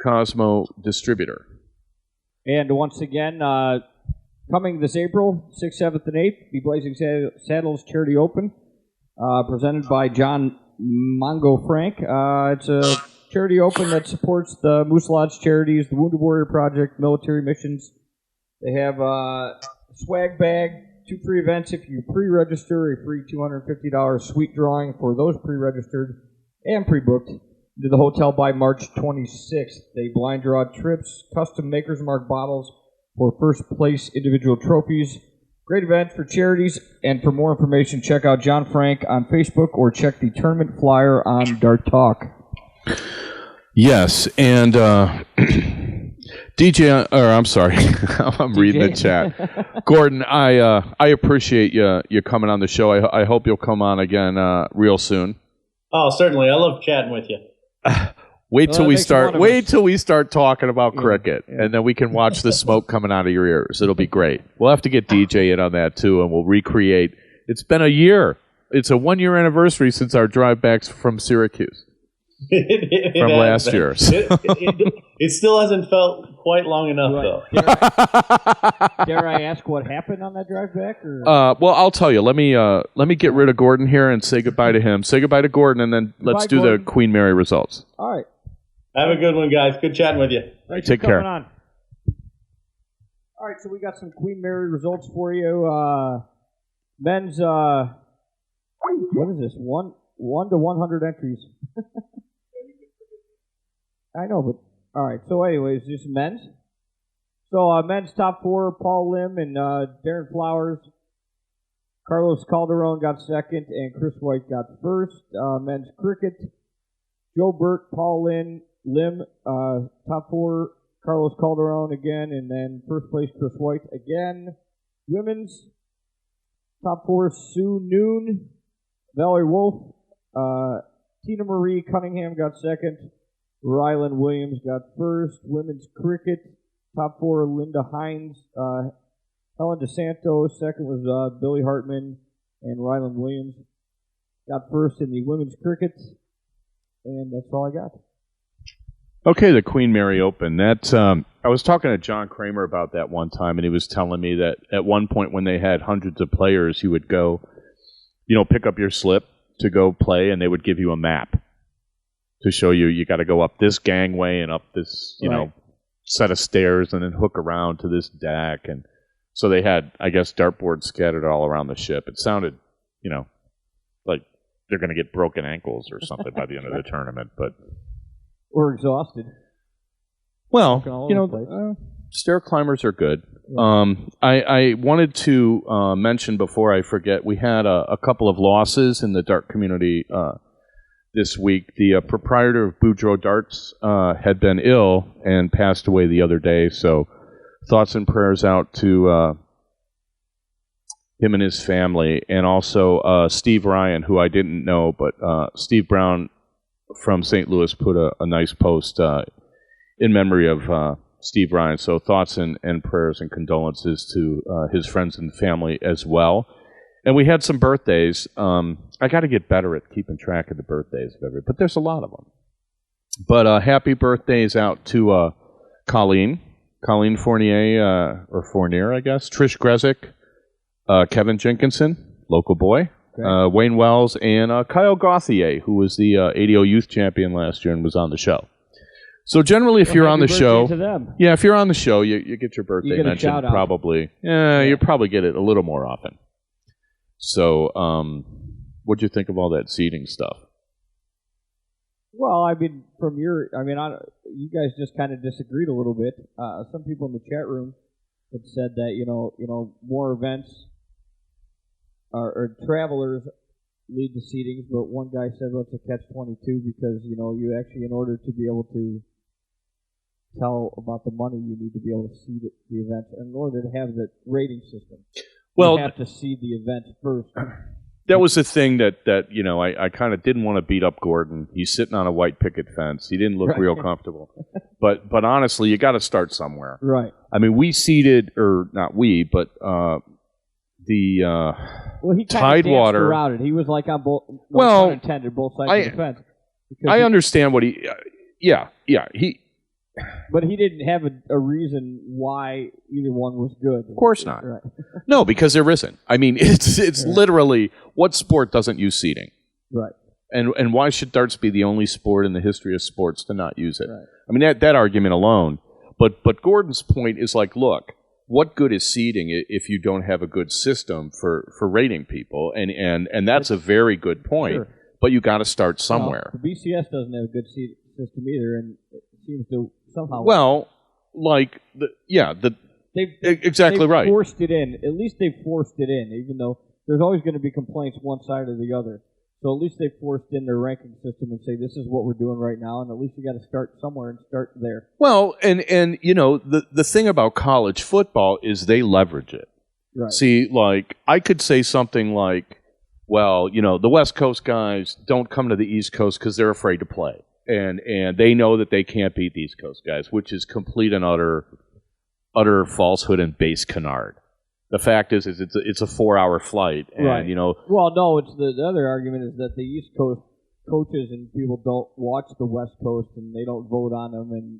Cosmo distributor. And once again, coming this April, 6th, 7th, and 8th, the Blazing Saddles Charity Open, presented by John Mongo Frank. It's a charity open that supports the Moose Lodge charities, the Wounded Warrior Project, military missions. They have a swag bag, 2 free events if you pre-register, a free $250 suite drawing for those pre-registered and pre-booked to the hotel by March 26th. They blind draw trips, custom Maker's Mark bottles for first place individual trophies. Great event for charities, and for more information, check out John Frank on Facebook or check the tournament flyer on Dart Talk. Yes, and DJ, or I'm sorry, I'm reading the chat. Gordon, I appreciate you coming on the show. I hope you'll come on again real soon. Oh, certainly. I love chatting with you. Wait till we start talking about cricket, and then we can watch the smoke coming out of your ears. It'll be great. We'll have to get DJ in on that too, and we'll recreate. It's been a year. It's a 1-year anniversary since our drive backs from Syracuse from last year. It still hasn't felt quite long enough, though. Dare I ask what happened on that drive back? Or? Well, I'll tell you. Let me get rid of Gordon here and say goodbye to him. Say goodbye to Gordon, and then let's do Gordon. the Queen Mary results. All right. Have a good one, guys. Good chatting with you. Thanks Take for coming care. on. All right, so we got some Queen Mary results for you. Men's, what is this? 1 to 100 entries. I know, but all right. So, anyways, just men's. So, men's top 4: Paul Lim and Darren Flowers. Carlos Calderon got second, and Chris White got first. Men's cricket: Joe Burt, Paul Lim, top 4. Carlos Calderon again, and then first place Chris White again. Women's top 4: Sue Noon, Valerie Wolf, Tina Marie Cunningham got second. Rylan Williams got first. Women's cricket, top 4: Linda Hines, Helen DeSanto. Second was Billy Hartman, and Rylan Williams got first in the women's cricket. And that's all I got. Okay, the Queen Mary Open. I was talking to John Kramer about that one time, and he was telling me that at one point when they had hundreds of players, you would go, pick up your slip to go play, and they would give you a map to show you got to go up this gangway and up this, set of stairs and then hook around to this deck. And so they had, I guess, dartboards scattered all around the ship. It sounded, like they're going to get broken ankles or something by the end of the tournament. But Or exhausted. Well, stair climbers are good. Yeah. I wanted to mention before I forget, we had a couple of losses in the dart community this week. The proprietor of Boudreaux Darts had been ill and passed away the other day, so thoughts and prayers out to him and his family, and also Steve Ryan, who I didn't know, but Steve Brown from St. Louis put a nice post in memory of Steve Ryan. So thoughts and prayers and condolences to his friends and family as well. And we had some birthdays. I got to get better at keeping track of the birthdays of everybody, but there's a lot of them. But happy birthdays out to Colleen Fournier, or Fournier, I guess, Trish Grezik, Kevin Jenkinson, local boy, Wayne Wells, and Kyle Gauthier, who was the ADO Youth Champion last year and was on the show. So generally, if you're on the show, if you're on the show, you get your birthday mentioned probably. Yeah, you probably get it a little more often. So, what'd you think of all that seating stuff? Well, I mean, you guys just kind of disagreed a little bit. Some people in the chat room had said that more events or travelers lead to seatings, but one guy said, "Well, it's a catch-22 because you actually, in order to be able to tell about the money, you need to be able to see the event. In order to have the rating system, you have to see the event first." That was the thing that I kind of didn't want to beat up Gordon. He's sitting on a white picket fence. He didn't look real comfortable. But honestly, you got to start somewhere. Right. I mean, we seated, or not we, but the he Tidewater. Around it. He was like on both. Pun intended, both sides of the fence. I understand what he. Yeah. But he didn't have a reason why either one was good. Of course not. Right. No, because there isn't. I mean, it's literally, what sport doesn't use seating? Right. And why should darts be the only sport in the history of sports to not use it? Right. I mean, that argument alone. But Gordon's point is like, look, what good is seeding if you don't have a good system for rating people? And that's a very good point. Sure. But you got to start somewhere. Well, the BCS doesn't have a good seed system either, and it seems to somehow. Well, like exactly they've right. Forced it in. At least they forced it in, even though there's always going to be complaints one side or the other. So at least they forced in their ranking system and say this is what we're doing right now, and at least you got to start somewhere and start there. Well, and you know the thing about college football is they leverage it. Right. See, like I could say something like, well, you know, the West Coast guys don't come to the East Coast because they're afraid to play, and they know that they can't beat the East Coast guys, which is complete and utter falsehood and base canard. The fact is it's a 4-hour flight, and right. you know. Well, no, it's the other argument is that the East Coast coaches and people don't watch the West Coast and they don't vote on them, and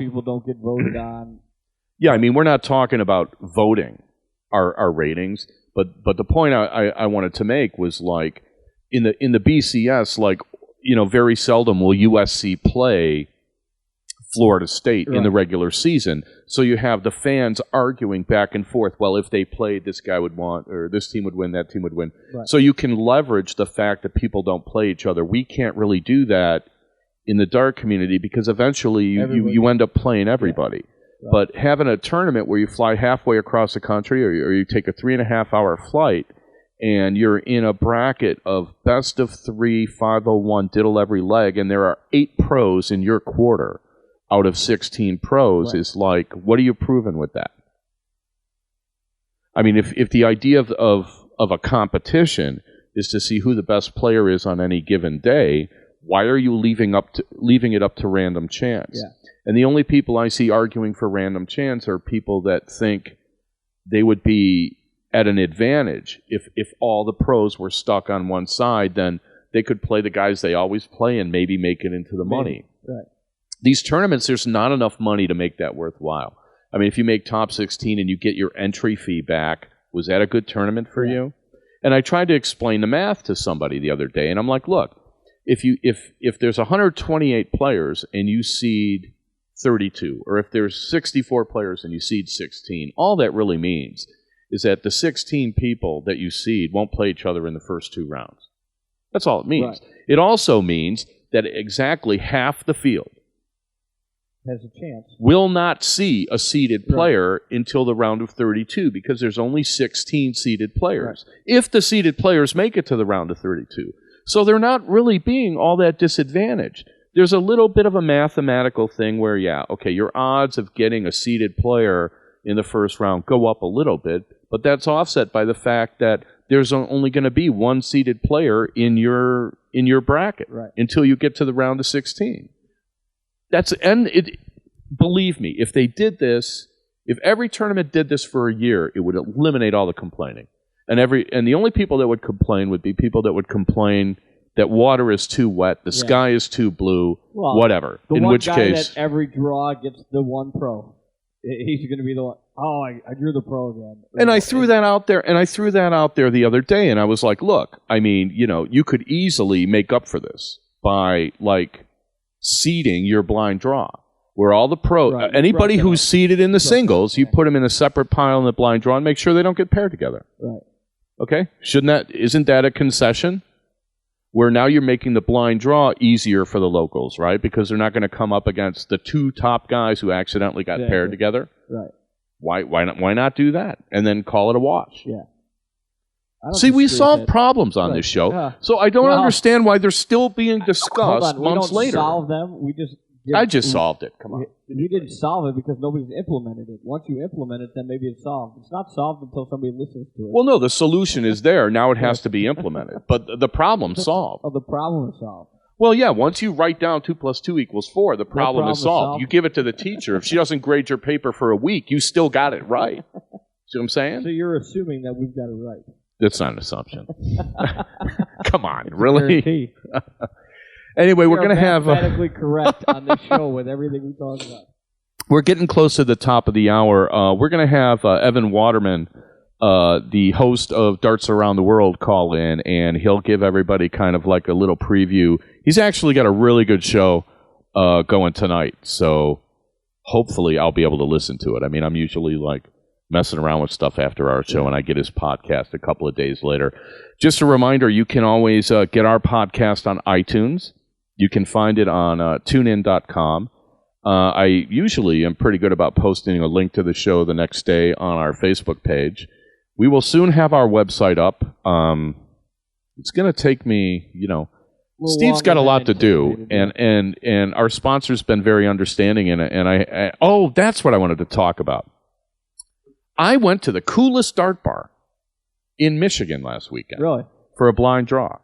people don't get voted on. Yeah, I mean, we're not talking about voting our ratings, but the point I wanted to make was like in the BCS, like, you know, very seldom will USC play Florida State in the regular season. So you have the fans arguing back and forth. Well, if they played, this guy would want, or this team would win, that team would win. Right. So you can leverage the fact that people don't play each other. We can't really do that in the dart community because eventually you end up playing everybody. Yeah. Right. But having a tournament where you fly halfway across the country or you take a 3.5-hour flight and you're in a bracket of best of 3, 501, diddle every leg, and there are 8 pros in your quarter out of 16 pros, right, is like, what are you proving with that? I mean, if the idea of a competition is to see who the best player is on any given day, why are you leaving it up to random chance? Yeah. And the only people I see arguing for random chance are people that think they would be at an advantage if all the pros were stuck on one side. Then they could play the guys they always play and maybe make it into the money. Right. These tournaments, there's not enough money to make that worthwhile. I mean, if you make top 16 and you get your entry fee back, was that a good tournament for you? And I tried to explain the math to somebody the other day, and I'm like, look, if there's 128 players and you seed 32, or if there's 64 players and you seed 16, all that really means is that the 16 people that you seed won't play each other in the first 2 rounds. That's all it means. Right. It also means that exactly half the field has a chance. Will not see a seeded player until the round of 32 because there's only 16 seeded players. Right. If the seeded players make it to the round of 32. So they're not really being all that disadvantaged. There's a little bit of a mathematical thing where, your odds of getting a seeded player in the first round go up a little bit, but that's offset by the fact that there's only going to be one seeded player in your bracket until you get to the round of 16. Believe me, if they did this, if every tournament did this for a year, it would eliminate all the complaining. And the only people that would complain would be people that would complain that water is too wet, the sky is too blue, whatever. In which case, that every draw gets the one pro. He's going to be the one. Oh, I drew the pro again. And I threw that out there. And I threw that out there the other day. And I was like, look, I mean, you could easily make up for this by seeding your blind draw, where all the anybody who's seeded in the singles, you put them in a separate pile in the blind draw and make sure they don't get paired together. Right. Okay? Isn't that a concession? Where now you're making the blind draw easier for the locals, right? Because they're not going to come up against the 2 top guys who accidentally got paired together. Right. Why not do that and then call it a wash? Yeah. See, we solve problems on this show, so I don't understand why they're still being discussed months later. We don't solve them. We just I just solved it. Come on. You didn't solve it because nobody's implemented it. Once you implement it, then maybe it's solved. It's not solved until somebody listens to it. Well, no, the solution is there. Now it has to be implemented. But the problem's solved. Oh, the problem is solved. Well, yeah, once you write down 2 + 2 = 4, the problem is solved. You give it to the teacher. If she doesn't grade your paper for a week, you still got it right. See what I'm saying? So you're assuming that we've got it right. That's not an assumption. Come on, really? Anyway, we're going to have... mathematically correct on this show with everything we talk about. We're getting close to the top of the hour. We're going to have Evan Waterman, the host of Darts Around the World, call in, and he'll give everybody kind of like a little preview. He's actually got a really good show going tonight, so hopefully I'll be able to listen to it. I mean, I'm usually like messing around with stuff after our show, and I get his podcast a couple of days later. Just a reminder, you can always get our podcast on iTunes. You can find it on tunein.com. I usually am pretty good about posting a link to the show the next day on our Facebook page. We will soon have our website up. It's going to take me, Steve's got a lot to do, and our sponsor's been very understanding in it. And that's what I wanted to talk about. I went to the coolest dart bar in Michigan last weekend. Really? For a blind draw.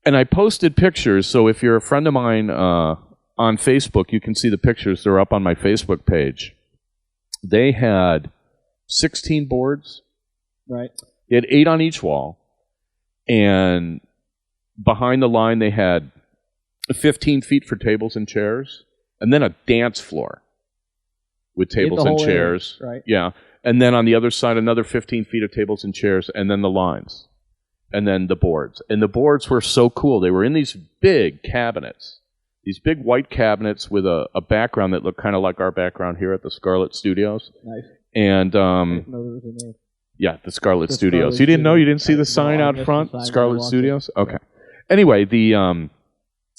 And I posted pictures, so if you're a friend of mine on Facebook, you can see the pictures. They're up on my Facebook page. They had 16 boards. Right. They had 8 on each wall. And behind the line, they had 15 feet for tables and chairs. And then a dance floor with tables and chairs. Area. Right. Yeah. And then on the other side, another 15 feet of tables and chairs. And then the lines. And then the boards. And the boards were so cool. They were in these big cabinets. These big white cabinets with a background that looked kind of like our background here at the Scarlet Studios. Nice. And, yeah, the Scarlet Studios. You didn't know? You didn't see the sign out front? Scarlet Studios? Okay. Anyway,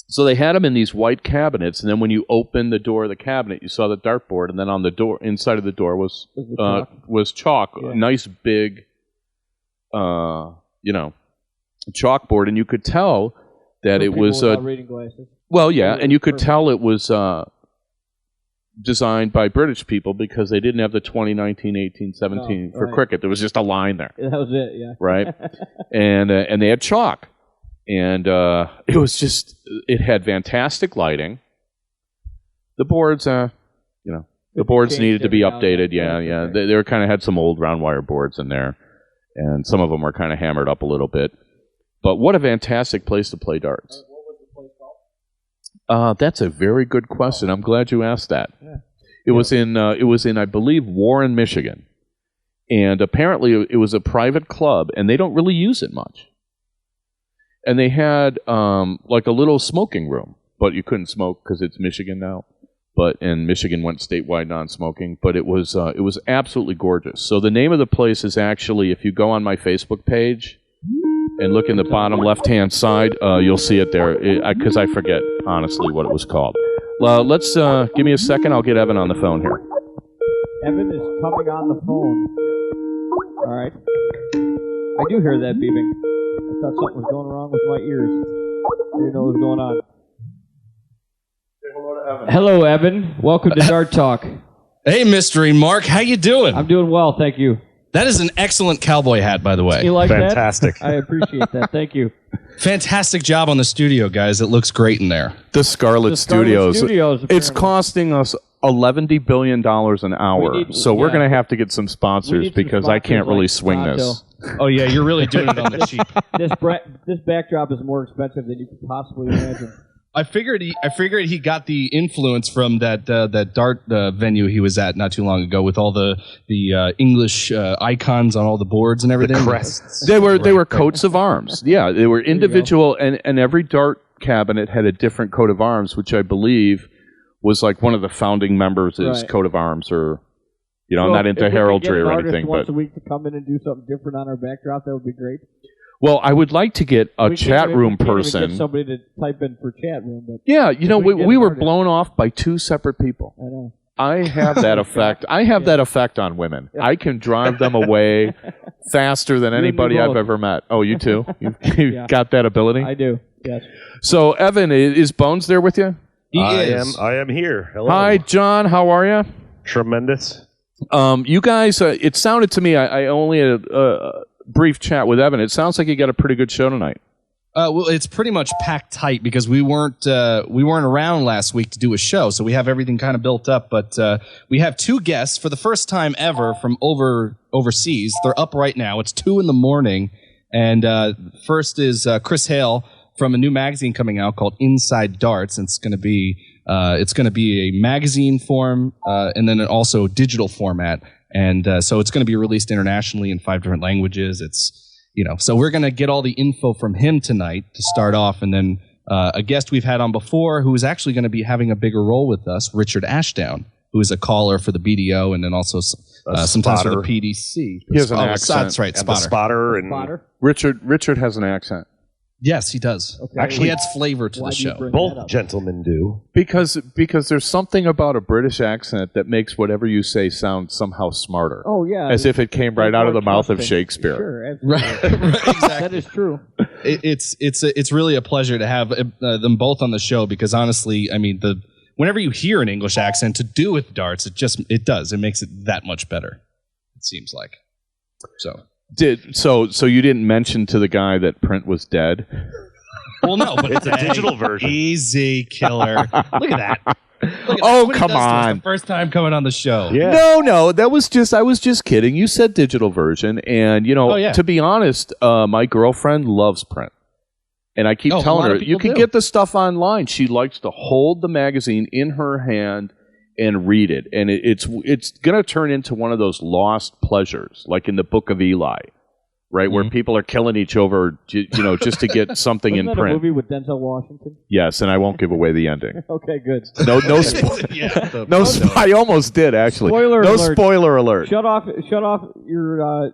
so they had them in these white cabinets, and then when you opened the door of the cabinet, you saw the dartboard, and then on the door, inside of the door was chalk. Yeah. A nice big, chalkboard, and you could tell that it was reading glasses. Well, yeah, and you could tell it was designed by British people because they didn't have the 20, 19, 18, 17 for cricket. There was just a line there. That was it, yeah. Right? and they had chalk. And it was just, it had fantastic lighting. The boards, the boards needed to be updated. Yeah. They were kind of had some old round wire boards in there. And some of them were kind of hammered up a little bit. But what a fantastic place to play darts. What was the place called? That's a very good question. I'm glad you asked that. Yeah. It was in, I believe, Warren, Michigan. And apparently it was a private club, and they don't really use it much. And they had like a little smoking room, but you couldn't smoke because it's Michigan now. And Michigan went statewide non-smoking. But it was absolutely gorgeous. So the name of the place is actually, if you go on my Facebook page and look in the bottom left-hand side, you'll see it there. Because I forget honestly what it was called. Let's give me a second. I'll get Evan on the phone here. Evan is coming on the phone. All right. I do hear that beeping. I thought something was going wrong with my ears. I didn't know what was going on. Say hello to Evan. Hello, Evan. Welcome to Dart Talk. Hey, Mystery Mark. How you doing? I'm doing well, thank you. That is an excellent cowboy hat, by the way. You like Fantastic. that? I appreciate that. Thank you. Fantastic job on the studio, guys. It looks great in there. The Scarlet Studios. Studios, It's costing us $11 billion an hour. So we're going to have to get some sponsors because I can't really swing this. Oh, yeah, you're really doing it on the cheap. This backdrop is more expensive than you could possibly imagine. I figured he got the influence from that dart venue he was at not too long ago with all the English icons on all the boards and everything. The crests. They were coats of arms. Yeah, they were individual, and every dart cabinet had a different coat of arms, which I believe was like one of the founding members' coat of arms, or I'm not into heraldry or anything, once but a week to come in and do something different on our backdrop, that would be great. Well, I would like to get a chat room person. Get somebody to type in for chat room. But yeah, we were blown off by 2 separate people. I know. I have that effect. I have that effect on women. Yeah. I can drive them away faster than anybody I've ever met. Oh, you too? You've got that ability? I do, yes. So, Evan, is Bones there with you? I am here. Hello. Hi, John. How are you? Tremendous. You guys, it sounded to me, I only had a brief chat with Evan. It sounds like you got a pretty good show tonight. Well, it's pretty much packed tight because we weren't around last week to do a show, so we have everything kind of built up. But we have 2 guests for the first time ever from overseas. They're up right now. It's 2 a.m, and first is Chris Hale from a new magazine coming out called Inside Darts. And it's going to be a magazine form and then also digital format. And so it's going to be released internationally in 5 different languages. So we're going to get all the info from him tonight to start off, and then a guest we've had on before who is actually going to be having a bigger role with us, Richard Ashdown, who is a caller for the BDO and then also sometimes for the PDC. He has an accent. That's right, And the spotter. Spotter? Richard has an accent. Yes, he does. Okay. Actually, He adds flavor to the show. Both gentlemen do. Because there's something about a British accent that makes whatever you say sound somehow smarter. Oh, yeah. As if it came right out of the mouth of Trusting. Shakespeare. Sure, absolutely. Right, exactly. That is true. It's really a pleasure to have them both on the show because honestly, I mean, whenever you hear an English accent to do with darts, it makes it that much better. It seems like. So you didn't mention to the guy that Print was dead? Well, no, but It's a digital version. Easy killer. Look at that. Oh, What he come does to us on. The first time coming on the show. Yeah. No, I was just kidding. You said digital version, and Oh, yeah. to be honest, my girlfriend loves Print. And I keep Oh, a telling lot her, of you people can do. get the stuff online. She likes to hold the magazine in her hand and read it. And it's going to turn into one of those lost pleasures, like in the Book of Eli, right, where people are killing each other, just to get something Wasn't in that a print. movie with Denzel Washington? Yes, and I won't give away the ending. Okay, good. No, I almost did, actually. Spoiler no alert. spoiler alert. Shut off your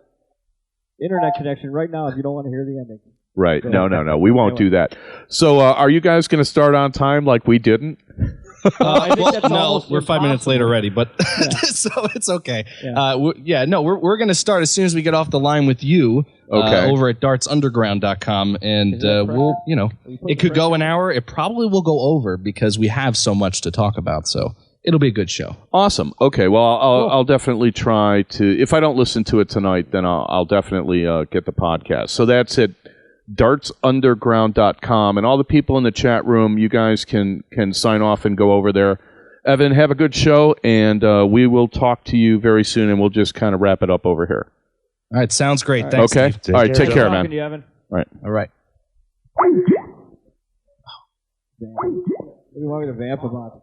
internet connection right now if you don't want to hear the ending. Right. No. We won't do that. So are you guys going to start on time like we didn't? I think that's no, almost we're 5 minutes late impossible. already, but so it's okay. Yeah. We're going to start as soon as we get off the line with you Okay. over at dartsunderground.com, and Is that we'll, putting it could pressure go an hour. It probably will go over because we have so much to talk about. So it'll be a good show. Awesome. Okay. Well, I'll definitely try to. If I don't listen to it tonight, then I'll definitely get the podcast. So that's it. dartsunderground.com, and all the people in the chat room, you guys can sign off and go over there. Evan, have a good show, and we will talk to you very soon, and we'll just kind of wrap it up over here. All right, sounds great. Thanks, Okay? Steve. All right, take care, Talking man. to you, Evan. All right. What do you want me to vamp about?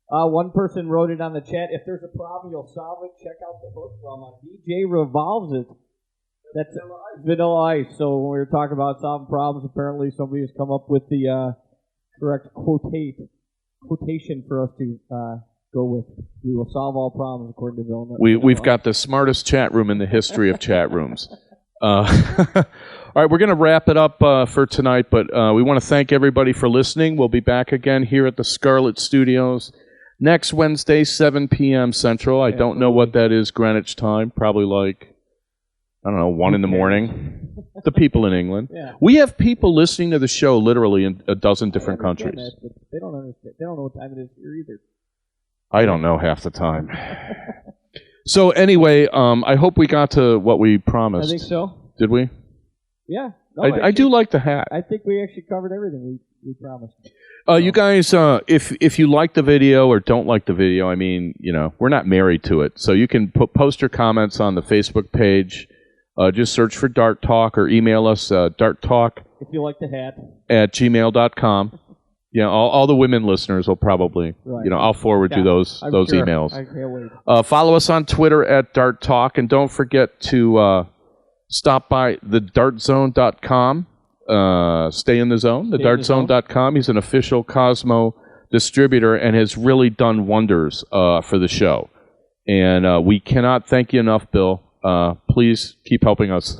One person wrote it on the chat. If there's a problem, you'll solve it. Check out the book from DJ Revolves It. That's Vanilla Ice. So when we were talking about solving problems, apparently somebody has come up with the correct quotation for us to go with. We will solve all problems according to Vanilla. We've got the smartest chat room in the history of chat rooms. All right, we're going to wrap it up for tonight, but we want to thank everybody for listening. We'll be back again here at the Scarlet Studios next Wednesday, 7 p.m. Central. I don't know what that is Greenwich time. Probably like, I don't know, 1 in the morning. The people in England. Yeah. We have people listening to the show literally in a dozen different I understand countries. that, but they don't understand. They don't know what time it is here either. I don't know half the time. So anyway, I hope we got to what we promised. I think so. Did we? Yeah. No, I do like the hat. I think we actually covered everything we promised. You guys, if you like the video or don't like the video, I mean, we're not married to it. So you can post your comments on the Facebook page. Just search for Dart Talk or email us, darttalk If you like the hat. at gmail.com. Yeah, all the women listeners will probably, Right. I'll forward you those I'm sure. emails. I can't wait. Follow us on Twitter at Dart Talk, and don't forget to stop by thedartzone.com. Stay in the zone, thedartzone.com. He's an official Cosmo distributor and has really done wonders for the show. And we cannot thank you enough, Bill. Please keep helping us.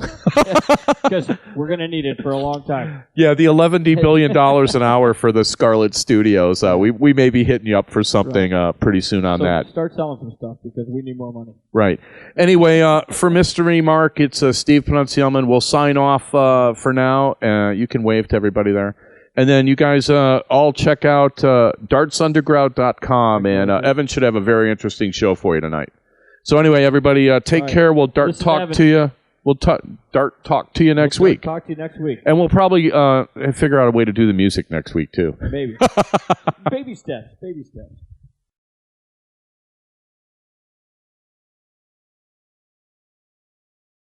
Because we're going to need it for a long time. Yeah, the $11 billion an hour for the Scarlet Studios. We may be hitting you up for something pretty soon on So that. start selling some stuff because we need more money. Right. Anyway, for Mystery Mark, it's Steve Penuncielman. We'll sign off for now. You can wave to everybody there. And then you guys all check out dartsunderground.com. And Evan should have a very interesting show for you tonight. So anyway, everybody, take care. We'll Dart Listen, talk Evan. to you. We'll Dart talk to you next week. Talk to you next week. And we'll probably figure out a way to do the music next week, too. Maybe. Baby steps. Baby steps.